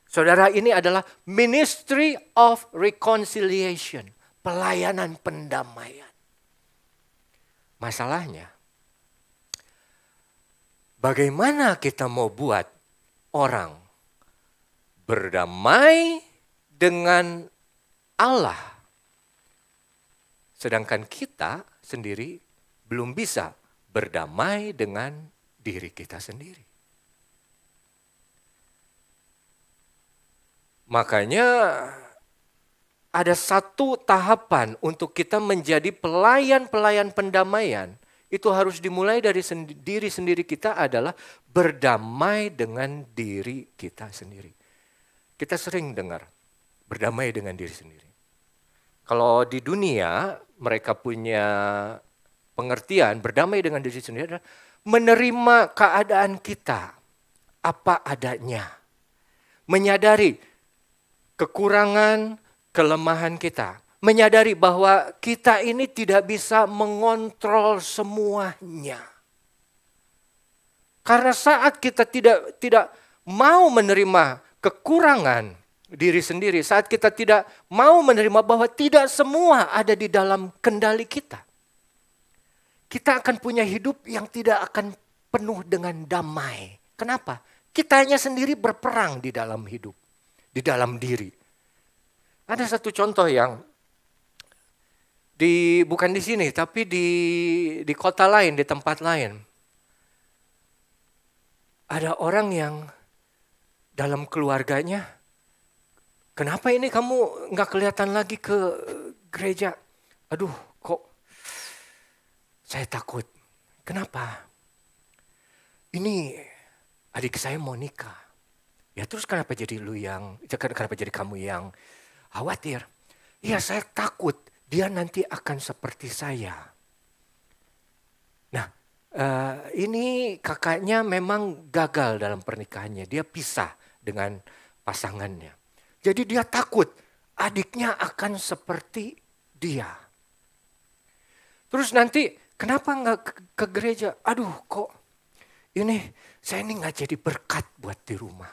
Saudara, ini adalah ministry of reconciliation, pelayanan pendamaian. Masalahnya, bagaimana kita mau buat orang berdamai dengan Allah, sedangkan kita sendiri belum bisa berdamai dengan diri kita sendiri. Makanya ada satu tahapan untuk kita menjadi pelayan-pelayan pendamaian. itu harus dimulai dari diri sendiri kita adalah berdamai dengan diri kita sendiri. Kita sering dengar berdamai dengan diri sendiri. Kalau di dunia mereka punya pengertian berdamai dengan diri sendiri adalah menerima keadaan kita apa adanya. Menyadari kekurangan, kelemahan kita. Menyadari bahwa kita ini tidak bisa mengontrol semuanya. Karena saat kita tidak mau menerima kekurangan diri sendiri, saat kita tidak mau menerima bahwa tidak semua ada di dalam kendali kita, kita akan punya hidup yang tidak akan penuh dengan damai. Kenapa? Kitanya sendiri berperang di dalam hidup, di dalam diri. Ada satu contoh yang bukan di sini, tapi di kota lain, di tempat lain. Ada orang yang dalam keluarganya, kenapa ini kamu nggak kelihatan lagi ke gereja? Aduh, kok saya takut. Kenapa? Ini adik saya mau nikah. Ya terus kenapa jadi kamu yang khawatir? Ya saya takut dia nanti akan seperti saya. Nah, ini kakaknya memang gagal dalam pernikahannya. Dia pisah dengan pasangannya. Jadi dia takut adiknya akan seperti dia. Terus nanti kenapa nggak ke gereja? Aduh kok saya ini nggak jadi berkat buat di rumah.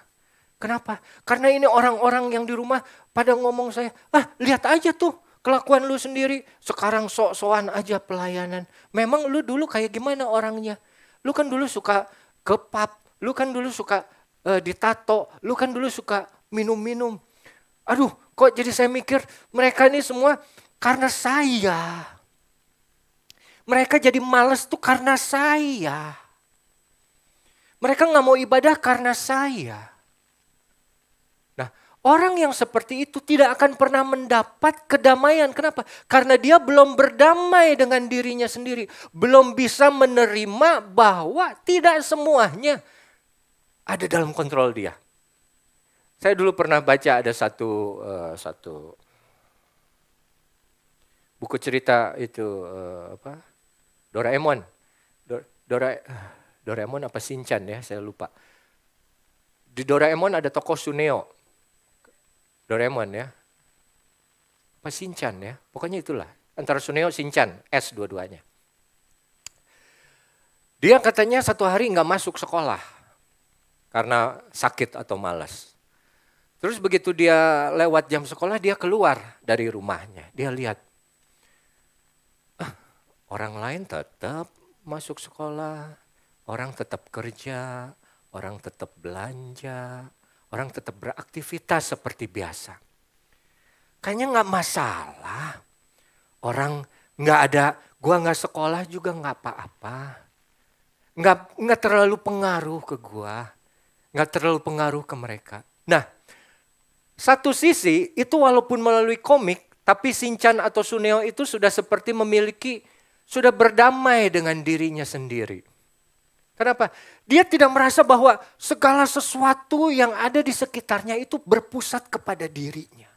Kenapa? Karena ini orang-orang yang di rumah pada ngomong saya, lihat aja tuh kelakuan lu sendiri, sekarang sok-sokan aja pelayanan. Memang lu dulu kayak gimana orangnya? Lu kan dulu suka ke pub, lu kan dulu suka ditato, lu kan dulu suka minum-minum. Aduh, kok jadi saya mikir mereka ini semua karena saya. Mereka jadi malas tuh karena saya. Mereka gak mau ibadah karena saya. Orang yang seperti itu tidak akan pernah mendapat kedamaian. Kenapa? Karena dia belum berdamai dengan dirinya sendiri. Belum bisa menerima bahwa tidak semuanya ada dalam kontrol dia. Saya dulu pernah baca ada satu buku cerita itu Doraemon. Doraemon apa Shinchan ya, saya lupa. Di Doraemon ada tokoh Suneo. Doraemon ya, apa Shinchan ya, pokoknya itulah. Antara Suneo, Shinchan, S dua-duanya. Dia katanya satu hari nggak masuk sekolah karena sakit atau malas. Terus begitu dia lewat jam sekolah, dia keluar dari rumahnya. Dia lihat, orang lain tetap masuk sekolah, orang tetap kerja, orang tetap belanja. Orang tetap beraktivitas seperti biasa. Kayaknya gak masalah. Orang gak ada, gua gak sekolah juga gak apa-apa. Gak terlalu pengaruh ke gua. Gak terlalu pengaruh ke mereka. Nah, satu sisi itu walaupun melalui komik, tapi Shinchan atau Suneo itu sudah seperti sudah berdamai dengan dirinya sendiri. Kenapa? Dia tidak merasa bahwa segala sesuatu yang ada di sekitarnya itu berpusat kepada dirinya.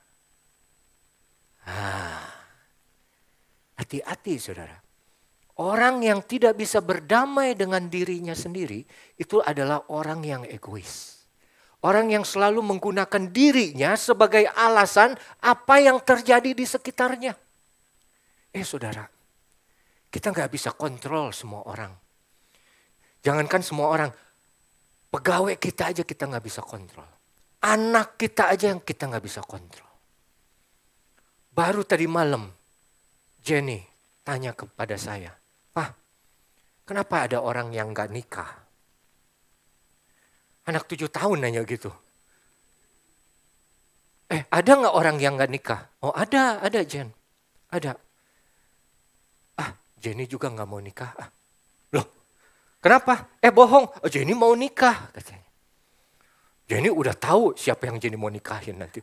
Hati-hati saudara. Orang yang tidak bisa berdamai dengan dirinya sendiri itu adalah orang yang egois. Orang yang selalu menggunakan dirinya sebagai alasan apa yang terjadi di sekitarnya. Saudara, kita gak bisa kontrol semua orang. Jangankan semua orang, pegawai kita aja kita gak bisa kontrol. Anak kita aja yang kita gak bisa kontrol. Baru tadi malam, Jenny tanya kepada saya, "Pak, kenapa ada orang yang gak nikah?" Anak 7 tahun nanya gitu. Ada gak orang yang gak nikah? Oh ada Jen, ada. Jenny juga gak mau nikah. Loh, kenapa? Bohong. Jenny mau nikah katanya. Jenny udah tahu siapa yang Jenny mau nikahin nanti.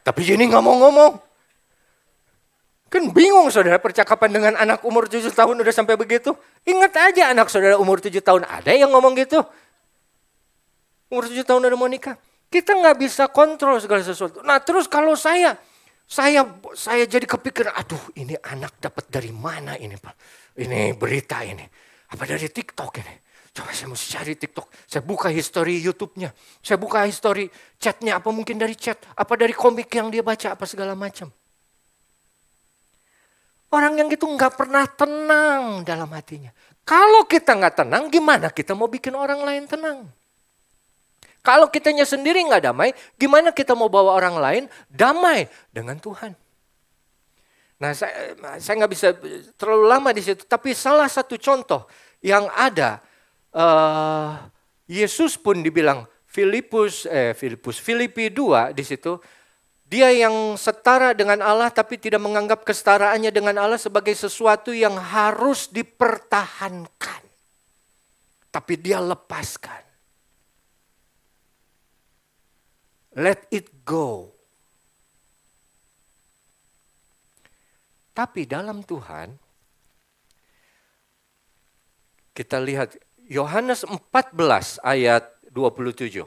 Tapi Jenny gak mau ngomong. Kan bingung saudara percakapan dengan anak umur 7 tahun udah sampai begitu. Ingat aja anak saudara umur 7 tahun ada yang ngomong gitu. Umur 7 tahun udah mau nikah. Kita nggak bisa kontrol segala sesuatu. Nah terus kalau saya jadi kepikiran, aduh ini anak dapat dari mana ini Pak? Ini berita ini. Apa dari TikTok ini? Coba saya mesti cari TikTok. Saya buka history YouTube-nya. Saya buka history chatnya. Apa mungkin dari chat. Apa dari komik yang dia baca. Apa segala macam. Orang yang gitu nggak pernah tenang dalam hatinya. Kalau kita nggak tenang, gimana kita mau bikin orang lain tenang? Kalau kitanya sendiri nggak damai, gimana kita mau bawa orang lain damai dengan Tuhan? Nah, saya nggak bisa terlalu lama di situ. Tapi salah satu contoh yang ada, Yesus pun dibilang Filipi 2 di situ. Dia yang setara dengan Allah tapi tidak menganggap kesetaraannya dengan Allah sebagai sesuatu yang harus dipertahankan. Tapi dia lepaskan. Let it go. Tapi dalam Tuhan, kita lihat Yohanes 14 ayat 27.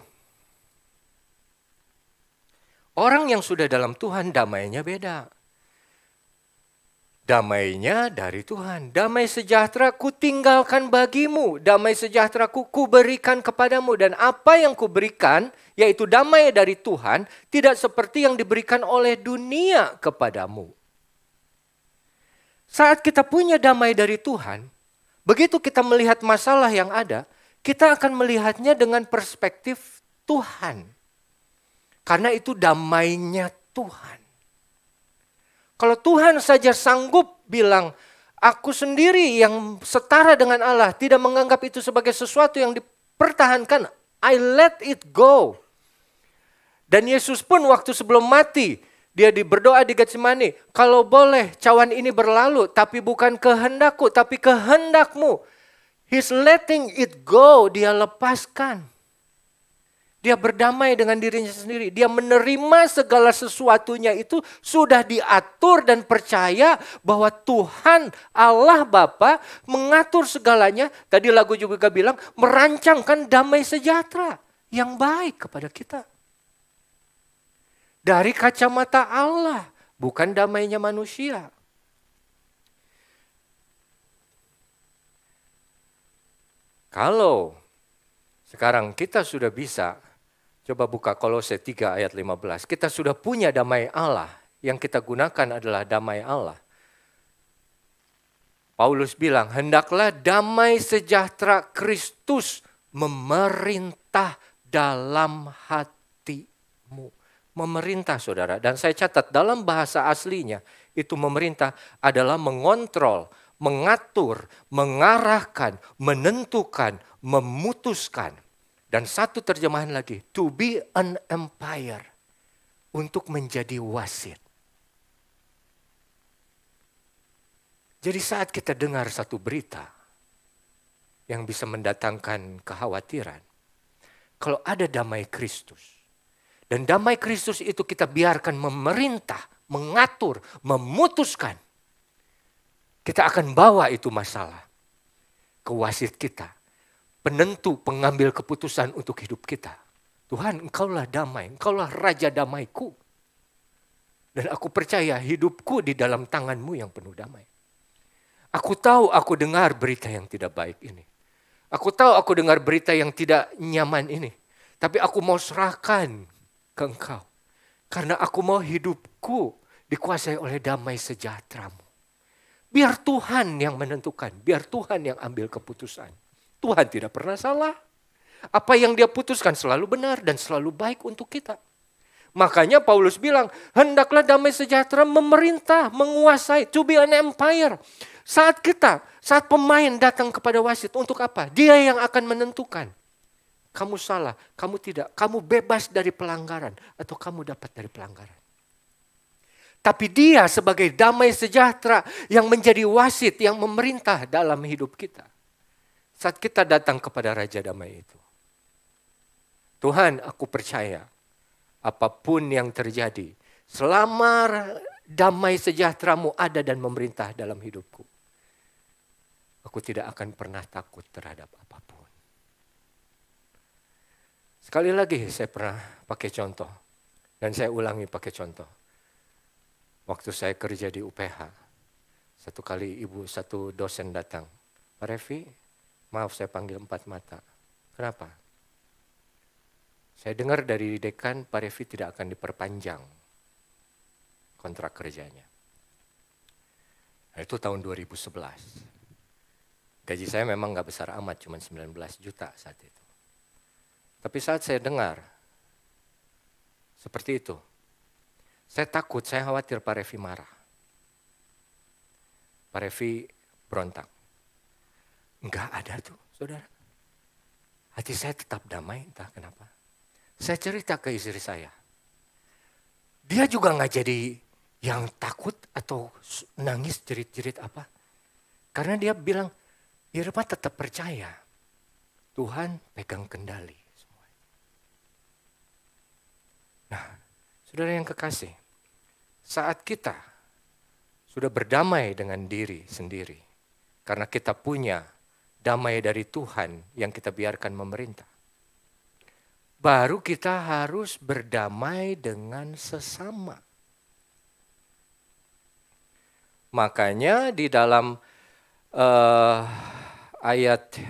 Orang yang sudah dalam Tuhan damainya beda. Damainya dari Tuhan. Damai sejahtera ku tinggalkan bagimu. Damai sejahtera ku berikan kepadamu. Dan apa yang ku berikan, yaitu damai dari Tuhan, tidak seperti yang diberikan oleh dunia kepadamu. Saat kita punya damai dari Tuhan, begitu kita melihat masalah yang ada, kita akan melihatnya dengan perspektif Tuhan. Karena itu damainya Tuhan. Kalau Tuhan saja sanggup bilang, aku sendiri yang setara dengan Allah, tidak menganggap itu sebagai sesuatu yang dipertahankan, I let it go. Dan Yesus pun waktu sebelum mati, dia berdoa di Getsemani, kalau boleh cawan ini berlalu, tapi bukan kehendakku, tapi kehendakmu. He's letting it go, dia lepaskan. Dia berdamai dengan dirinya sendiri. Dia menerima segala sesuatunya itu sudah diatur dan percaya bahwa Tuhan Allah Bapa mengatur segalanya. Tadi lagu juga bilang merancangkan damai sejahtera yang baik kepada kita. Dari kacamata Allah, bukan damainya manusia. Kalau sekarang kita sudah bisa, coba buka Kolose 3 ayat 15. Kita sudah punya damai Allah. Yang kita gunakan adalah damai Allah. Paulus bilang, hendaklah damai sejahtera Kristus memerintah dalam hatimu. Memerintah saudara. Dan saya catat dalam bahasa aslinya, itu memerintah adalah mengontrol, mengatur, mengarahkan, menentukan, memutuskan. Dan satu terjemahan lagi, to be an empire, untuk menjadi wasit. Jadi saat kita dengar satu berita yang bisa mendatangkan kekhawatiran, kalau ada damai Kristus, dan damai Kristus itu kita biarkan memerintah, mengatur, memutuskan, kita akan bawa itu masalah ke wasit kita. Penentu, pengambil keputusan untuk hidup kita. Tuhan, engkaulah damai, engkaulah raja damaiku. Dan aku percaya hidupku di dalam tanganmu yang penuh damai. Aku tahu aku dengar berita yang tidak baik ini. Aku tahu aku dengar berita yang tidak nyaman ini. Tapi aku mau serahkan ke engkau. Karena aku mau hidupku dikuasai oleh damai sejahteramu. Biar Tuhan yang menentukan, biar Tuhan yang ambil keputusan. Tuhan tidak pernah salah. Apa yang dia putuskan selalu benar dan selalu baik untuk kita. Makanya Paulus bilang, hendaklah damai sejahtera memerintah, menguasai, to be an empire. Saat pemain datang kepada wasit, untuk apa? Dia yang akan menentukan. Kamu salah, kamu tidak, kamu bebas dari pelanggaran, atau kamu dapat dari pelanggaran. Tapi dia sebagai damai sejahtera yang menjadi wasit, yang memerintah dalam hidup kita. Saat kita datang kepada Raja Damai itu. Tuhan, aku percaya apapun yang terjadi. Selama damai sejahtera-Mu ada dan memerintah dalam hidupku, aku tidak akan pernah takut terhadap apapun. Sekali lagi saya pernah pakai contoh, dan saya ulangi pakai contoh. Waktu saya kerja di UPH, satu kali satu dosen datang, Pak Revi, maaf saya panggil empat mata. Kenapa? Saya dengar dari dekan Pak Revi tidak akan diperpanjang kontrak kerjanya. Nah, itu tahun 2011. Gaji saya memang nggak besar amat, cuma 19 juta saat itu. Tapi saat saya dengar seperti itu, saya takut, saya khawatir Pak Revi marah. Pak Revi berontak. Enggak ada tuh, saudara. Hati saya tetap damai, entah kenapa. Saya cerita ke istri saya. Dia juga nggak jadi yang takut atau nangis jerit-jerit apa. Karena dia bilang, Irma tetap percaya Tuhan pegang kendali semua. Nah, saudara yang kekasih, saat kita sudah berdamai dengan diri sendiri, karena kita punya damai dari Tuhan yang kita biarkan memerintah, baru kita harus berdamai dengan sesama. Makanya di dalam ayat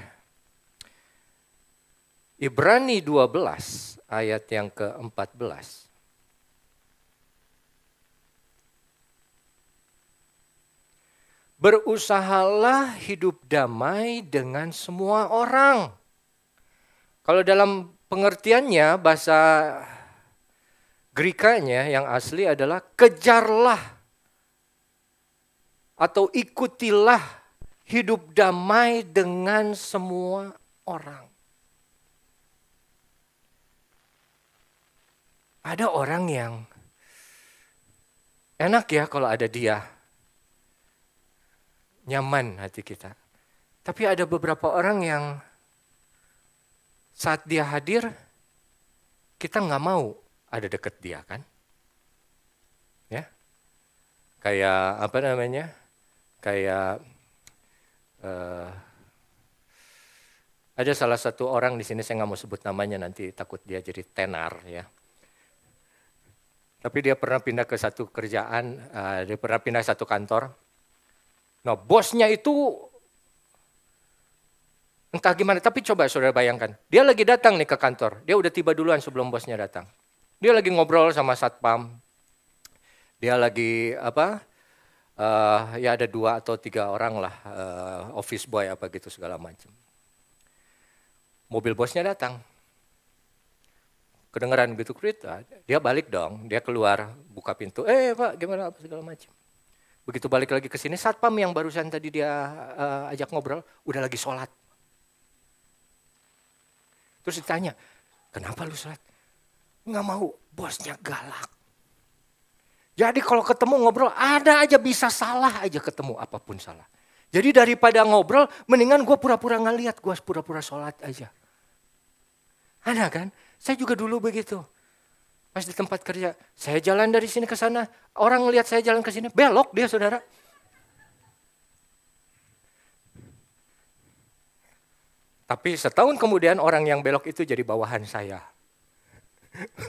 Ibrani 12 ayat yang ke-14. Berusahalah hidup damai dengan semua orang. Kalau dalam pengertiannya, bahasa Grekanya yang asli adalah kejarlah atau ikutilah hidup damai dengan semua orang. Ada orang yang enak ya kalau ada dia. Nyaman hati kita. Tapi ada beberapa orang yang saat dia hadir, kita nggak mau ada deket dia kan? Ya, kayak apa namanya? Kayak ada salah satu orang di sini, saya nggak mau sebut namanya nanti takut dia jadi tenar ya. Tapi dia pernah pindah ke satu kerjaan, dia pernah pindah satu kantor. Nah, bosnya itu entah gimana, tapi coba saudara bayangkan. Dia lagi datang nih ke kantor, dia udah tiba duluan sebelum bosnya datang. Dia lagi ngobrol sama satpam. Dia lagi ya ada 2 atau 3 orang lah, office boy apa gitu segala macam. Mobil bosnya datang. Kedengeran gitu, dia balik dong, dia keluar, buka pintu, Pak gimana apa segala macam. Begitu balik lagi ke sini, satpam yang barusan tadi dia ajak ngobrol, udah lagi sholat. Terus ditanya, kenapa lu sholat? Nggak mau, bosnya galak. Jadi kalau ketemu ngobrol, ada aja bisa salah aja ketemu, apapun salah. Jadi daripada ngobrol, mendingan gue pura-pura nggak lihat, gue pura-pura sholat aja. Ada kan? Saya juga dulu begitu. Pas di tempat kerja, saya jalan dari sini ke sana, orang ngelihat saya jalan ke sini, belok dia saudara. Tapi setahun kemudian orang yang belok itu jadi bawahan saya.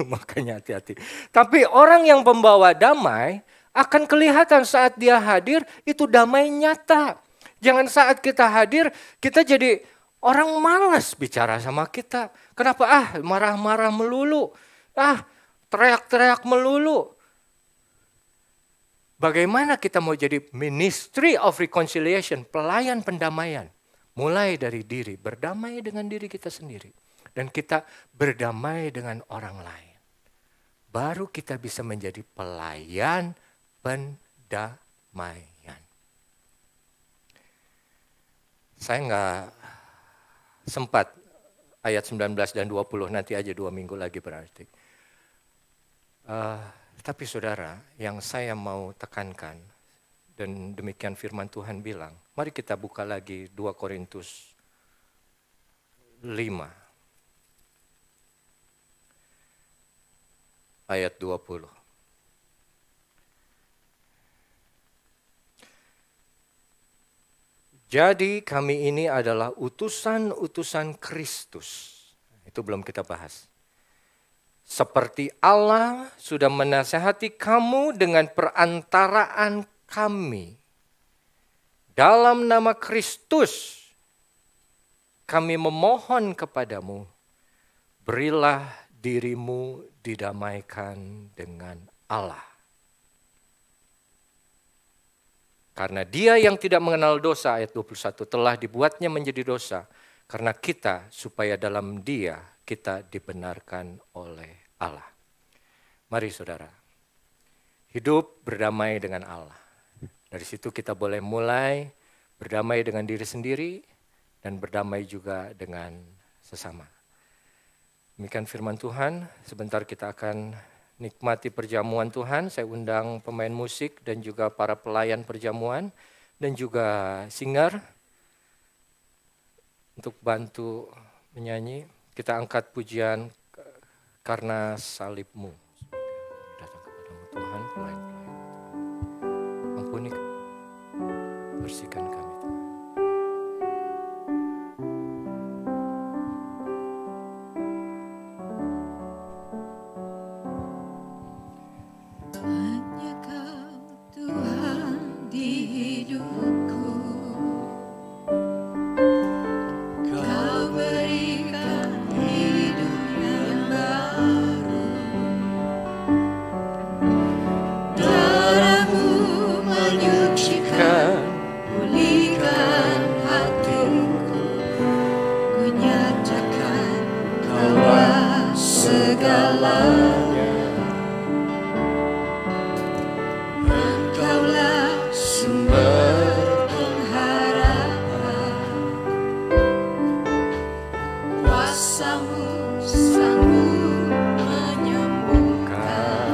Makanya hati-hati. Tapi orang yang pembawa damai akan kelihatan saat dia hadir itu damai nyata. Jangan saat kita hadir kita jadi orang malas bicara sama kita. Kenapa? Marah-marah melulu. Teriak-teriak melulu. Bagaimana kita mau jadi ministry of reconciliation, pelayan pendamaian. Mulai dari diri, berdamai dengan diri kita sendiri. Dan kita berdamai dengan orang lain. Baru kita bisa menjadi pelayan pendamaian. Saya nggak sempat ayat 19 dan 20, nanti aja 2 minggu lagi berarti. Tapi saudara, yang saya mau tekankan, dan demikian firman Tuhan bilang, mari kita buka lagi 2 Korintus 5. Ayat 20. Jadi kami ini adalah utusan-utusan Kristus. Itu belum kita bahas. Seperti Allah sudah menasihati kamu dengan perantaraan kami. Dalam nama Kristus, kami memohon kepadamu, berilah dirimu didamaikan dengan Allah. Karena dia yang tidak mengenal dosa, ayat 21, telah dibuatnya menjadi dosa. Karena kita, supaya dalam dia kita dibenarkan oleh Allah. Mari saudara, hidup berdamai dengan Allah. Dari situ kita boleh mulai berdamai dengan diri sendiri dan berdamai juga dengan sesama. Demikian firman Tuhan, sebentar kita akan nikmati perjamuan Tuhan. Saya undang pemain musik dan juga para pelayan perjamuan dan juga singer untuk bantu menyanyi. Kita angkat pujian karena salibmu. Datang kepadamu Tuhan, pelayan-pelayan. Ampuni, bersihkan kami Tuhan. Hanya Kau Tuhan di hidupku, Kau berikan hidup yang baru. Darah-Mu menyucikan, pulihkan hatiku. Ku nyatakan Kaulah segalanya. Engkaulah sumber pengharapan. Kuasa-Mu sanggup menyembuhkan.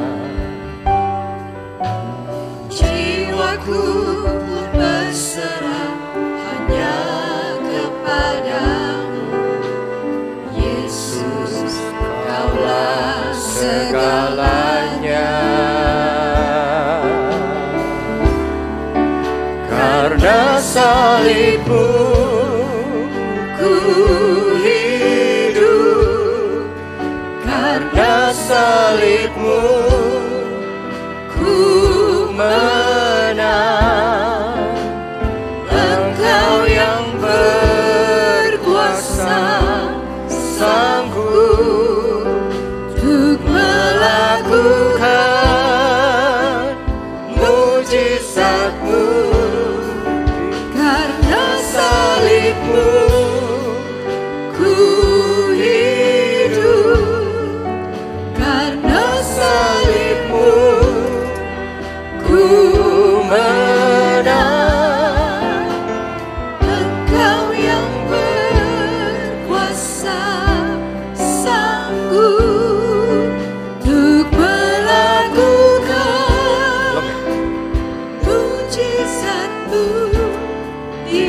Jiwaku pun berserah hanya kepadamu. Yesus, Kaulah segalanya. Karena salibmu Ku hidup, karena salibmu ku menang. Engkau yang berkuasa, Sanggup untuk melakukan mujizat-Mu. karena Salibmu ku hidup, karena salibmu ku menang. Engkau yang berkuasa, sanggup untuk melakukan mujizat-Mu di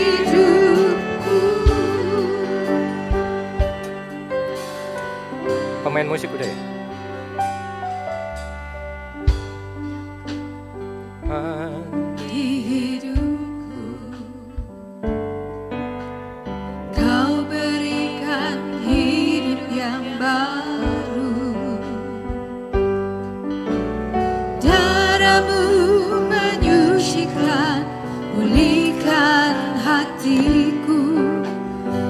hidupku. Pemain musik udah ya? Di hidupku, Kau berikan hidup yang baru. Darah-Mu menyucikan, pulihkan hatiku.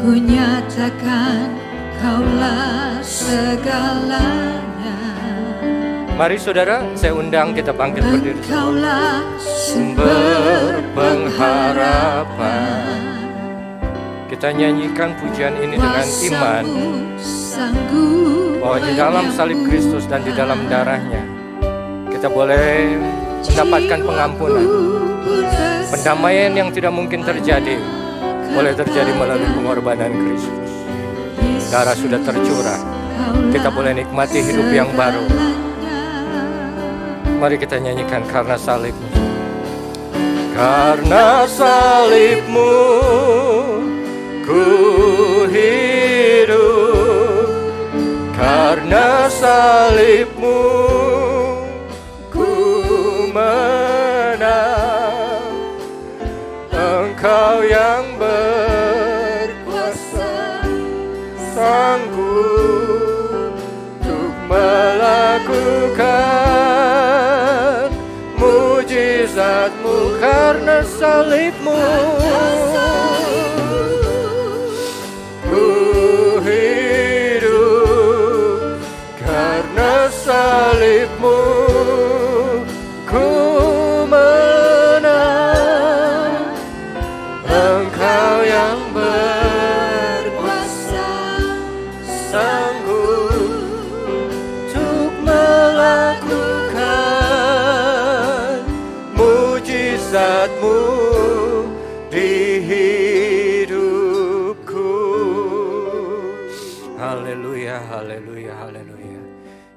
Ku nyatakan Kaulah segalanya. Mari saudara, saya undang kita bangkit berdiri. Engkaulah Sumber pengharapan. Kita nyanyikan pujian ini dengan iman bahwa di dalam salib Kristus dan di dalam darahnya kita boleh mendapatkan pengampunan. Pendamaian yang tidak mungkin terjadi boleh terjadi melalui pengorbanan Kristus. Darah sudah tercurah, kita boleh nikmati hidup yang baru. Mari kita nyanyikan karena salibmu. Karena salibmu ku hidup, karena salibmu ku menang. melakukan mujizat-Mu karena salib-Mu. Ku hidup karena salib-Mu. Ku menang, Engkau yang berkuasa, sanggup untuk melakukan mujizat-Mu di hidupku. Haleluya, haleluya, haleluya.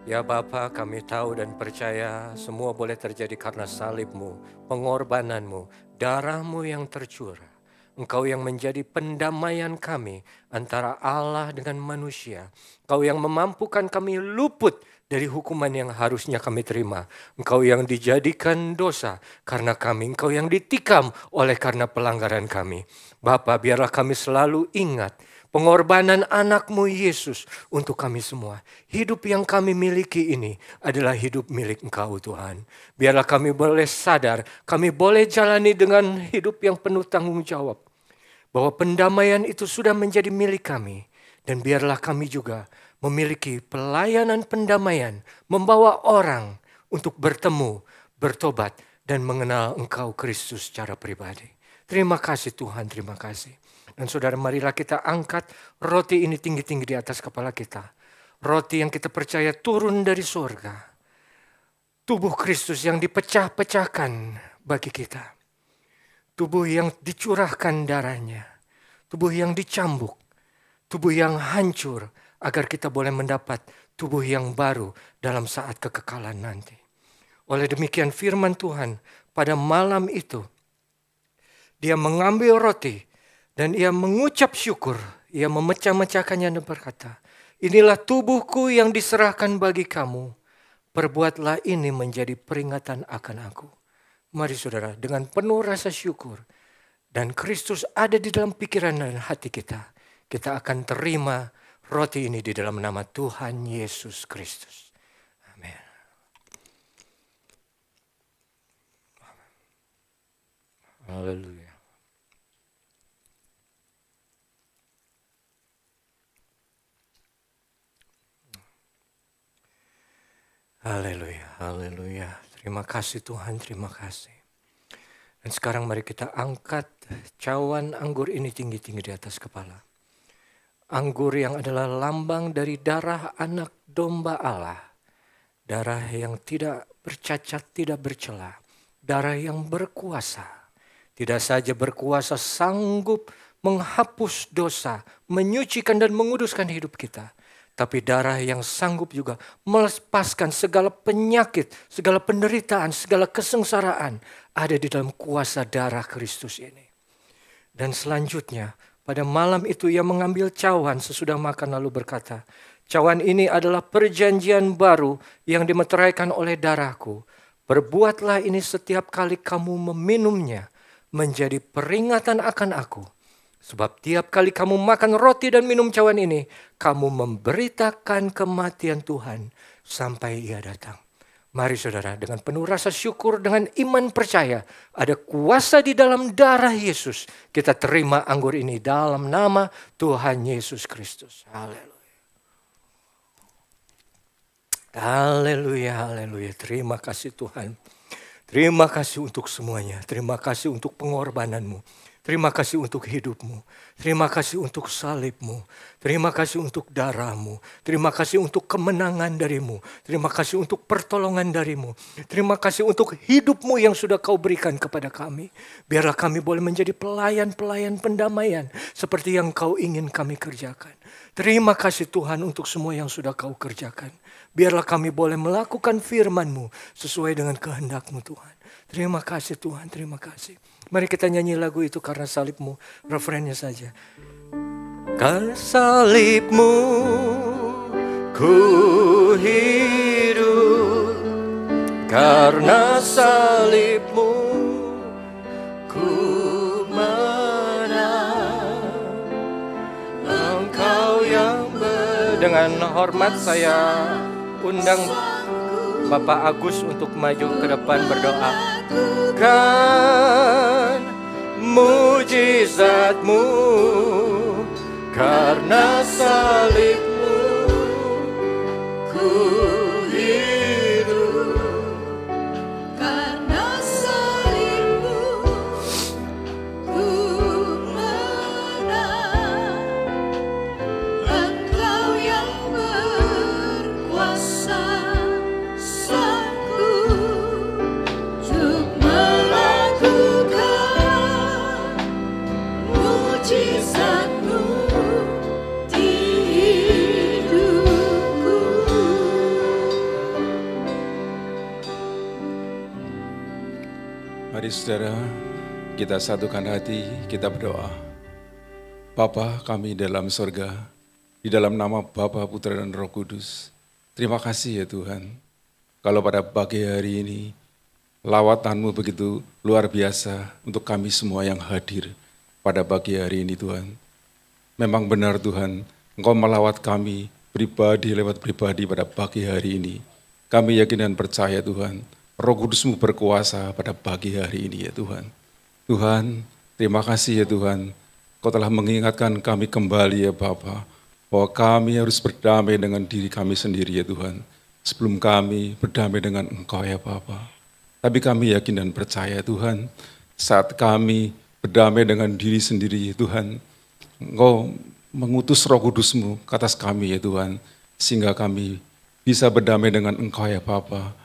Ya Bapa, kami tahu dan percaya semua boleh terjadi karena salib-Mu, pengorbanan-Mu, darah-Mu yang tercurah. Engkau yang menjadi pendamaian kami antara Allah dengan manusia. Engkau yang memampukan kami luput dari hukuman yang harusnya kami terima. Engkau yang dijadikan dosa karena kami. Engkau yang ditikam oleh karena pelanggaran kami. Bapa, biarlah kami selalu ingat pengorbanan anak-Mu Yesus untuk kami semua. Hidup yang kami miliki ini adalah hidup milik Engkau Tuhan. Biarlah kami boleh sadar, kami boleh jalani dengan hidup yang penuh tanggung jawab. Bahwa pendamaian itu sudah menjadi milik kami. Dan biarlah kami juga memiliki pelayanan pendamaian. Membawa orang untuk bertemu, bertobat, dan mengenal Engkau Kristus secara pribadi. Terima kasih Tuhan, terima kasih. Dan saudara, marilah kita angkat roti ini tinggi-tinggi di atas kepala kita. Roti yang kita percaya turun dari surga. Tubuh Kristus yang dipecah-pecahkan bagi kita. Tubuh yang dicurahkan darahnya. Tubuh yang dicambuk. Tubuh yang hancur agar kita boleh mendapat tubuh yang baru dalam saat kekekalan nanti. Oleh demikian firman Tuhan pada malam itu. Dia mengambil roti. Dan ia mengucap syukur, ia memecah-mecahkannya dan berkata, inilah tubuhku yang diserahkan bagi kamu, perbuatlah ini menjadi peringatan akan aku. Mari saudara, dengan penuh rasa syukur, dan Kristus ada di dalam pikiran dan hati kita, kita akan terima roti ini di dalam nama Tuhan Yesus Kristus. Amin. Haleluya. Haleluya, haleluya. Terima kasih Tuhan, terima kasih. Dan sekarang mari kita angkat cawan anggur ini tinggi-tinggi di atas kepala. Anggur yang adalah lambang dari darah anak domba Allah. Darah yang tidak bercacat, tidak bercela. Darah yang berkuasa. Tidak saja berkuasa sanggup menghapus dosa, menyucikan dan menguduskan hidup kita. Tapi darah yang sanggup juga melepaskan segala penyakit, segala penderitaan, segala kesengsaraan ada di dalam kuasa darah Kristus ini. Dan selanjutnya pada malam itu ia mengambil cawan sesudah makan lalu berkata, cawan ini adalah perjanjian baru yang dimeteraikan oleh darahku. Berbuatlah ini setiap kali kamu meminumnya menjadi peringatan akan aku. Sebab tiap kali kamu makan roti dan minum cawan ini, kamu memberitakan kematian Tuhan sampai ia datang. Mari saudara, dengan penuh rasa syukur, dengan iman percaya, ada kuasa di dalam darah Yesus. Kita terima anggur ini dalam nama Tuhan Yesus Kristus. Haleluya. Haleluya, haleluya. Terima kasih Tuhan. Terima kasih untuk semuanya. Terima kasih untuk pengorbanan-Mu. Terima kasih untuk hidup-Mu. Terima kasih untuk salib-Mu. Terima kasih untuk darah-Mu. Terima kasih untuk kemenangan dari-Mu. Terima kasih untuk pertolongan dari-Mu. Terima kasih untuk hidup-Mu yang sudah Kau berikan kepada kami. Biarlah kami boleh menjadi pelayan-pelayan pendamaian seperti yang Kau ingin kami kerjakan. Terima kasih Tuhan untuk semua yang sudah Kau kerjakan. Biarlah kami boleh melakukan firman-Mu sesuai dengan kehendak-Mu Tuhan. Terima kasih Tuhan, terima kasih. Mari kita nyanyi lagu itu karena salib-Mu, refrennya saja. Karena salib-Mu ku hidup, karena salib-Mu ku menang. Engkau yang dengan hormat saya undang Bapak Agus untuk maju ke depan berdoa. Kan mujizat-Mu karena salib-Mu ku hidup. Karena salib-Mu ku menang. Engkau yang berkuasa sanggup untuk melakukan mujizat-Mu di hidupku. Mari saudara, kita satukan hati, kita berdoa. Bapa kami dalam sorga, di dalam nama Bapa, Putra, dan Roh Kudus, terima kasih ya Tuhan. Kalau pada pagi hari ini, lawatan-Mu begitu luar biasa untuk kami semua yang hadir pada pagi hari ini Tuhan. Memang benar Tuhan, Engkau melawat kami pribadi lewat pribadi pada pagi hari ini. Kami yakin dan percaya Tuhan, Roh Kudus-Mu berkuasa pada pagi hari ini ya Tuhan. Tuhan, terima kasih ya Tuhan, Kau telah mengingatkan kami kembali ya Bapa, bahwa kami harus berdamai dengan diri kami sendiri ya Tuhan, sebelum kami berdamai dengan Engkau ya Bapa. Tapi kami yakin dan percaya Tuhan, saat kami berdamai dengan diri sendiri ya Tuhan, Engkau mengutus Roh Kudus-Mu ke atas kami ya Tuhan, sehingga kami bisa berdamai dengan Engkau ya Bapa.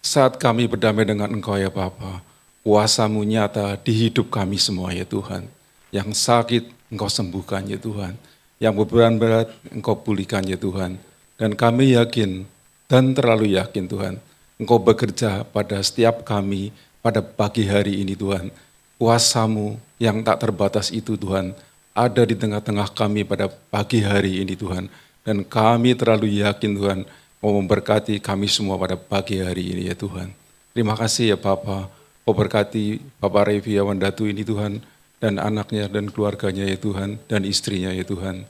Saat kami berdamai dengan Engkau ya Bapa, kuasa-Mu nyata di hidup kami semua ya Tuhan. Yang sakit Engkau sembuhkan ya Tuhan, yang beban berat Engkau pulihkan ya Tuhan. Dan kami yakin dan terlalu yakin Tuhan, Engkau bekerja pada setiap kami pada pagi hari ini Tuhan. Kuasa-Mu yang tak terbatas itu Tuhan, ada di tengah-tengah kami pada pagi hari ini Tuhan. Dan kami terlalu yakin Tuhan, Kau memberkati kami semua pada pagi hari ini ya Tuhan. Terima kasih ya Bapa, Kau berkati Bapak Revi Awandatu ini Tuhan, dan anaknya dan keluarganya ya Tuhan, dan istrinya ya Tuhan.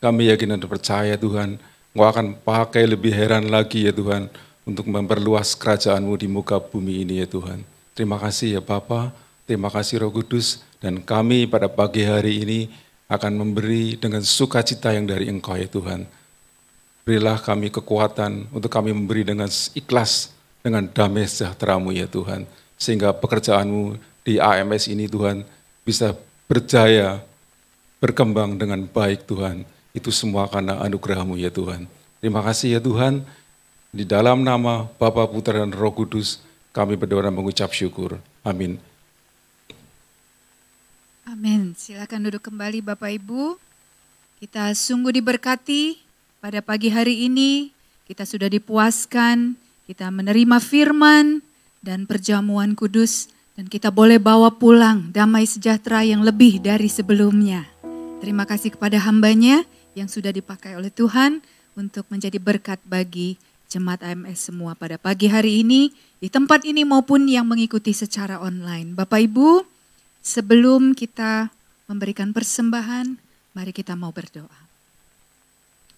Kami yakin dan percaya Tuhan, Engkau akan pakai lebih heran lagi ya Tuhan, untuk memperluas kerajaan-Mu di muka bumi ini ya Tuhan. Terima kasih ya Bapa, terima kasih Roh Kudus, dan kami pada pagi hari ini akan memberi dengan sukacita yang dari Engkau ya Tuhan. Berilah kami kekuatan untuk kami memberi dengan ikhlas, dengan damai sejahtera-Mu ya Tuhan. Sehingga pekerjaan-Mu di AMS ini Tuhan bisa berjaya, berkembang dengan baik Tuhan. Itu semua karena anugerah-Mu ya Tuhan. Terima kasih ya Tuhan. Di dalam nama Bapa, Putra, dan Roh Kudus, kami berdoa dan mengucap syukur. Amin. Amin. Silakan duduk kembali Bapak Ibu. Kita sungguh diberkati pada pagi hari ini. Kita sudah dipuaskan, kita menerima firman dan perjamuan kudus, dan kita boleh bawa pulang damai sejahtera yang lebih dari sebelumnya. Terima kasih kepada hamba-Nya yang sudah dipakai oleh Tuhan untuk menjadi berkat bagi jemaat AMS semua pada pagi hari ini, di tempat ini maupun yang mengikuti secara online. Bapak Ibu, sebelum kita memberikan persembahan, mari kita mau berdoa.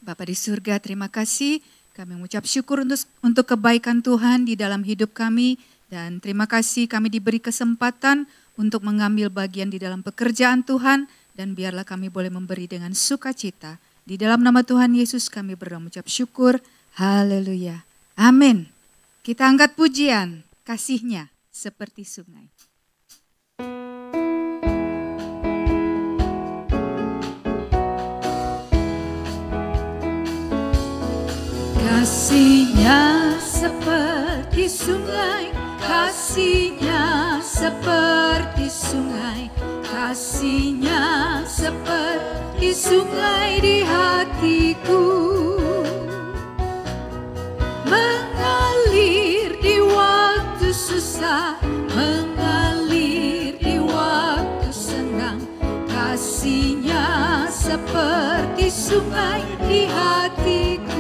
Bapa di surga, terima kasih. Kami mengucap syukur untuk kebaikan Tuhan di dalam hidup kami. Dan terima kasih kami diberi kesempatan untuk mengambil bagian di dalam pekerjaan Tuhan. Dan biarlah kami boleh memberi dengan sukacita. Di dalam nama Tuhan Yesus kami berdoa mengucap syukur. Haleluya. Amin. Kita angkat pujian, kasih-Nya seperti sungai. Kasih-Nya seperti sungai, kasih-Nya seperti sungai, kasih-Nya seperti sungai di hatiku. Mengalir di waktu susah, mengalir di waktu senang, kasih-Nya seperti sungai di hatiku.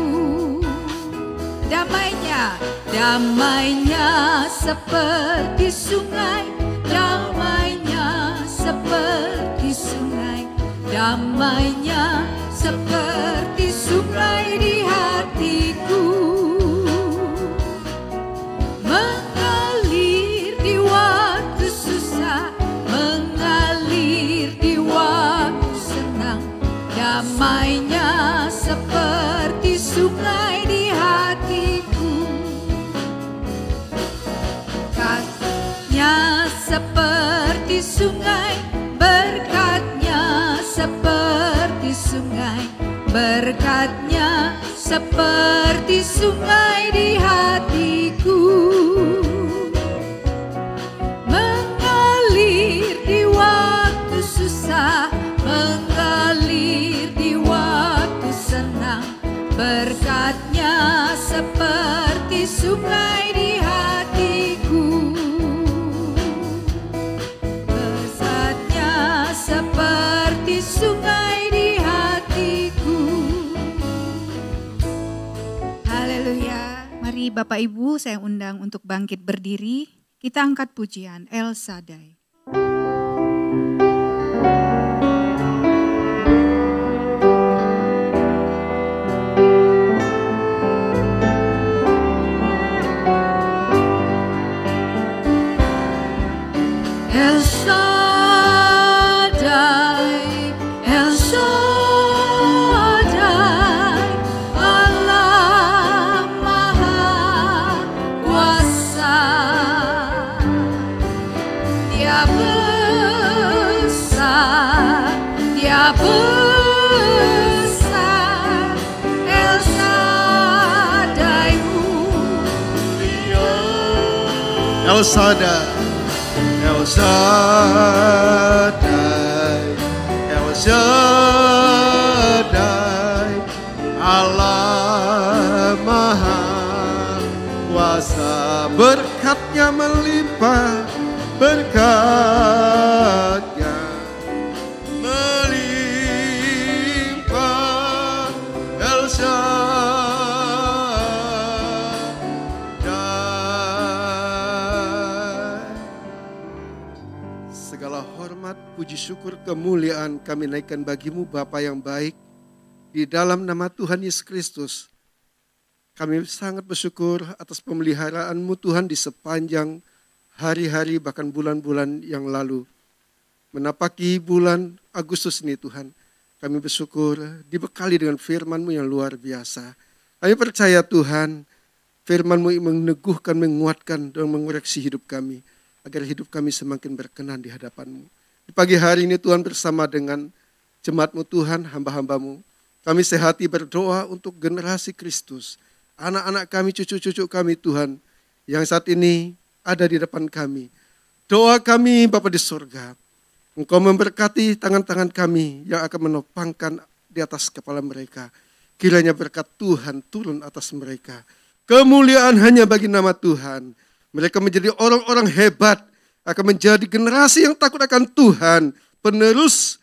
Damai-Nya, damai-Nya seperti sungai, damai-Nya seperti sungai, damai-Nya seperti sungai di hatiku. seperti sungai di hatiku, mengalir di waktu susah, mengalir di waktu senang. Berkatnya seperti sungai di hatiku, berkatnya seperti sungai di hatiku. Haleluya. Mari Bapak Ibu saya undang untuk bangkit berdiri. Kita angkat pujian El Shaddai. El Shaddai, El Shaddai, Allah Maha Kuasa. Dia besar, Dia besar, El Shaddai mulia. El Shaddai, El Shaddai, El Shaddai, Allah Maha Kuasa. Berkatnya melimpah, berkatnya melimpah, El Shaddai. Segala hormat, puji syukur, kemuliaan kami naikkan bagimu Bapa yang baik. Di dalam nama Tuhan Yesus Kristus, kami sangat bersyukur atas pemeliharaanmu Tuhan di sepanjang hari-hari bahkan bulan-bulan yang lalu. Menapaki bulan Agustus ini Tuhan, kami bersyukur dibekali dengan firman-Mu yang luar biasa. Kami percaya Tuhan, firman-Mu meneguhkan, menguatkan dan mengoreksi hidup kami, agar hidup kami semakin berkenan di hadapan-Mu. Di pagi hari ini Tuhan bersama dengan jemaat-Mu Tuhan, hamba-hamba-Mu, kami sehati berdoa untuk generasi Kristus, anak-anak kami, cucu-cucu kami Tuhan, yang saat ini ada di depan kami. Doa kami Bapa di surga, Engkau memberkati tangan-tangan kami yang akan menopangkan di atas kepala mereka. Kiranya berkat Tuhan turun atas mereka. Kemuliaan hanya bagi nama Tuhan. Mereka menjadi orang-orang hebat, akan menjadi generasi yang takut akan Tuhan, penerus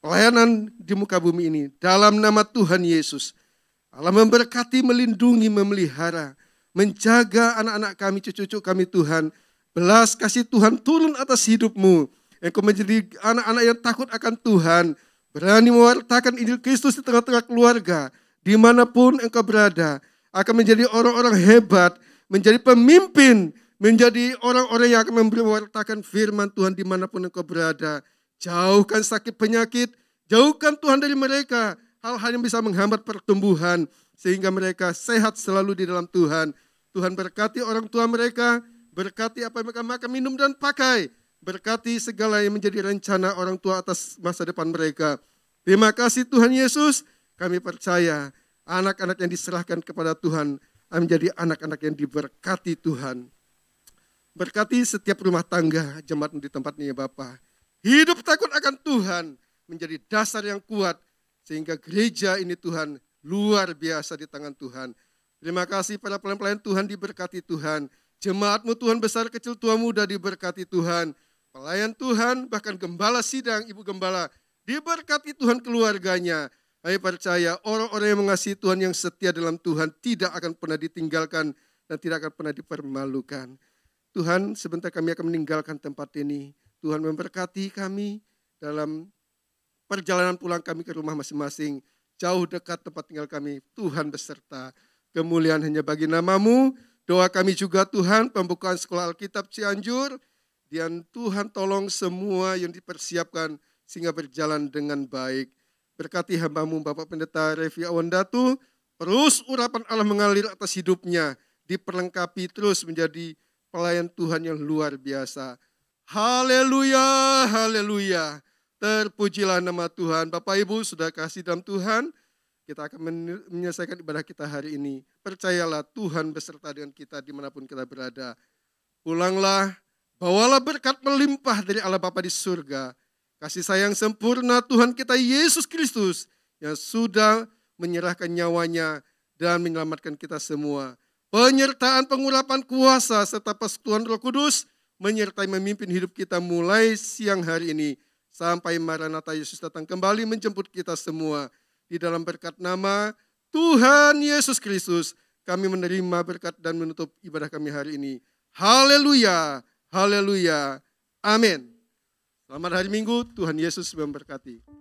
pelayanan di muka bumi ini. Dalam nama Tuhan Yesus, Allah memberkati, melindungi, memelihara, menjaga anak-anak kami, cucu-cucu kami Tuhan. Belas kasih Tuhan turun atas hidupmu. Engkau menjadi anak-anak yang takut akan Tuhan, berani mewartakan Injil Kristus di tengah-tengah keluarga, dimanapun engkau berada, akan menjadi orang-orang hebat, menjadi pemimpin, menjadi orang-orang yang akan mewartakan firman Tuhan dimanapun engkau berada. Jauhkan sakit penyakit, jauhkan Tuhan dari mereka hal-hal yang bisa menghambat pertumbuhan, sehingga mereka sehat selalu di dalam Tuhan. Tuhan berkati orang tua mereka, berkati apa yang mereka makan, minum dan pakai, berkati segala yang menjadi rencana orang tua atas masa depan mereka. Terima kasih Tuhan Yesus, kami percaya anak-anak yang diserahkan kepada Tuhan menjadi anak-anak yang diberkati Tuhan. Berkati setiap rumah tangga jemaat di tempat ini ya Bapa. Hidup takut akan Tuhan menjadi dasar yang kuat, sehingga gereja ini Tuhan luar biasa di tangan Tuhan. Terima kasih para pelayan-pelayan Tuhan, diberkati Tuhan. Jemaat-Mu Tuhan besar kecil tua muda diberkati Tuhan. Pelayan Tuhan bahkan gembala sidang, ibu gembala diberkati Tuhan keluarganya. Kami percaya orang-orang yang mengasihi Tuhan, yang setia dalam Tuhan tidak akan pernah ditinggalkan dan tidak akan pernah dipermalukan. Tuhan, sebentar kami akan meninggalkan tempat ini. Tuhan memberkati kami dalam perjalanan pulang kami ke rumah masing-masing. Jauh dekat tempat tinggal kami, Tuhan beserta. Kemuliaan hanya bagi nama-Mu. Doa kami juga Tuhan, pembukaan sekolah Alkitab Cianjur. Dan Tuhan tolong semua yang dipersiapkan sehingga berjalan dengan baik. Berkati hamba-Mu Bapak Pendeta Revi Awandatu, terus urapan Allah mengalir atas hidupnya, diperlengkapi terus menjadi pelayan Tuhan yang luar biasa. Haleluya, haleluya. Terpujilah nama Tuhan. Bapak Ibu sudah kasih dalam Tuhan, kita akan menyelesaikan ibadah kita hari ini. Percayalah Tuhan beserta dengan kita dimanapun kita berada. Pulanglah, bawalah berkat melimpah dari Allah Bapa di surga. Kasih sayang sempurna Tuhan kita Yesus Kristus yang sudah menyerahkan nyawanya dan menyelamatkan kita semua. Penyertaan pengurapan kuasa serta persekutuan Roh Kudus menyertai memimpin hidup kita mulai siang hari ini sampai Maranatha Yesus datang kembali menjemput kita semua. Di dalam berkat nama Tuhan Yesus Kristus kami menerima berkat dan menutup ibadah kami hari ini. Haleluya, haleluya, amin. Selamat hari Minggu, Tuhan Yesus memberkati.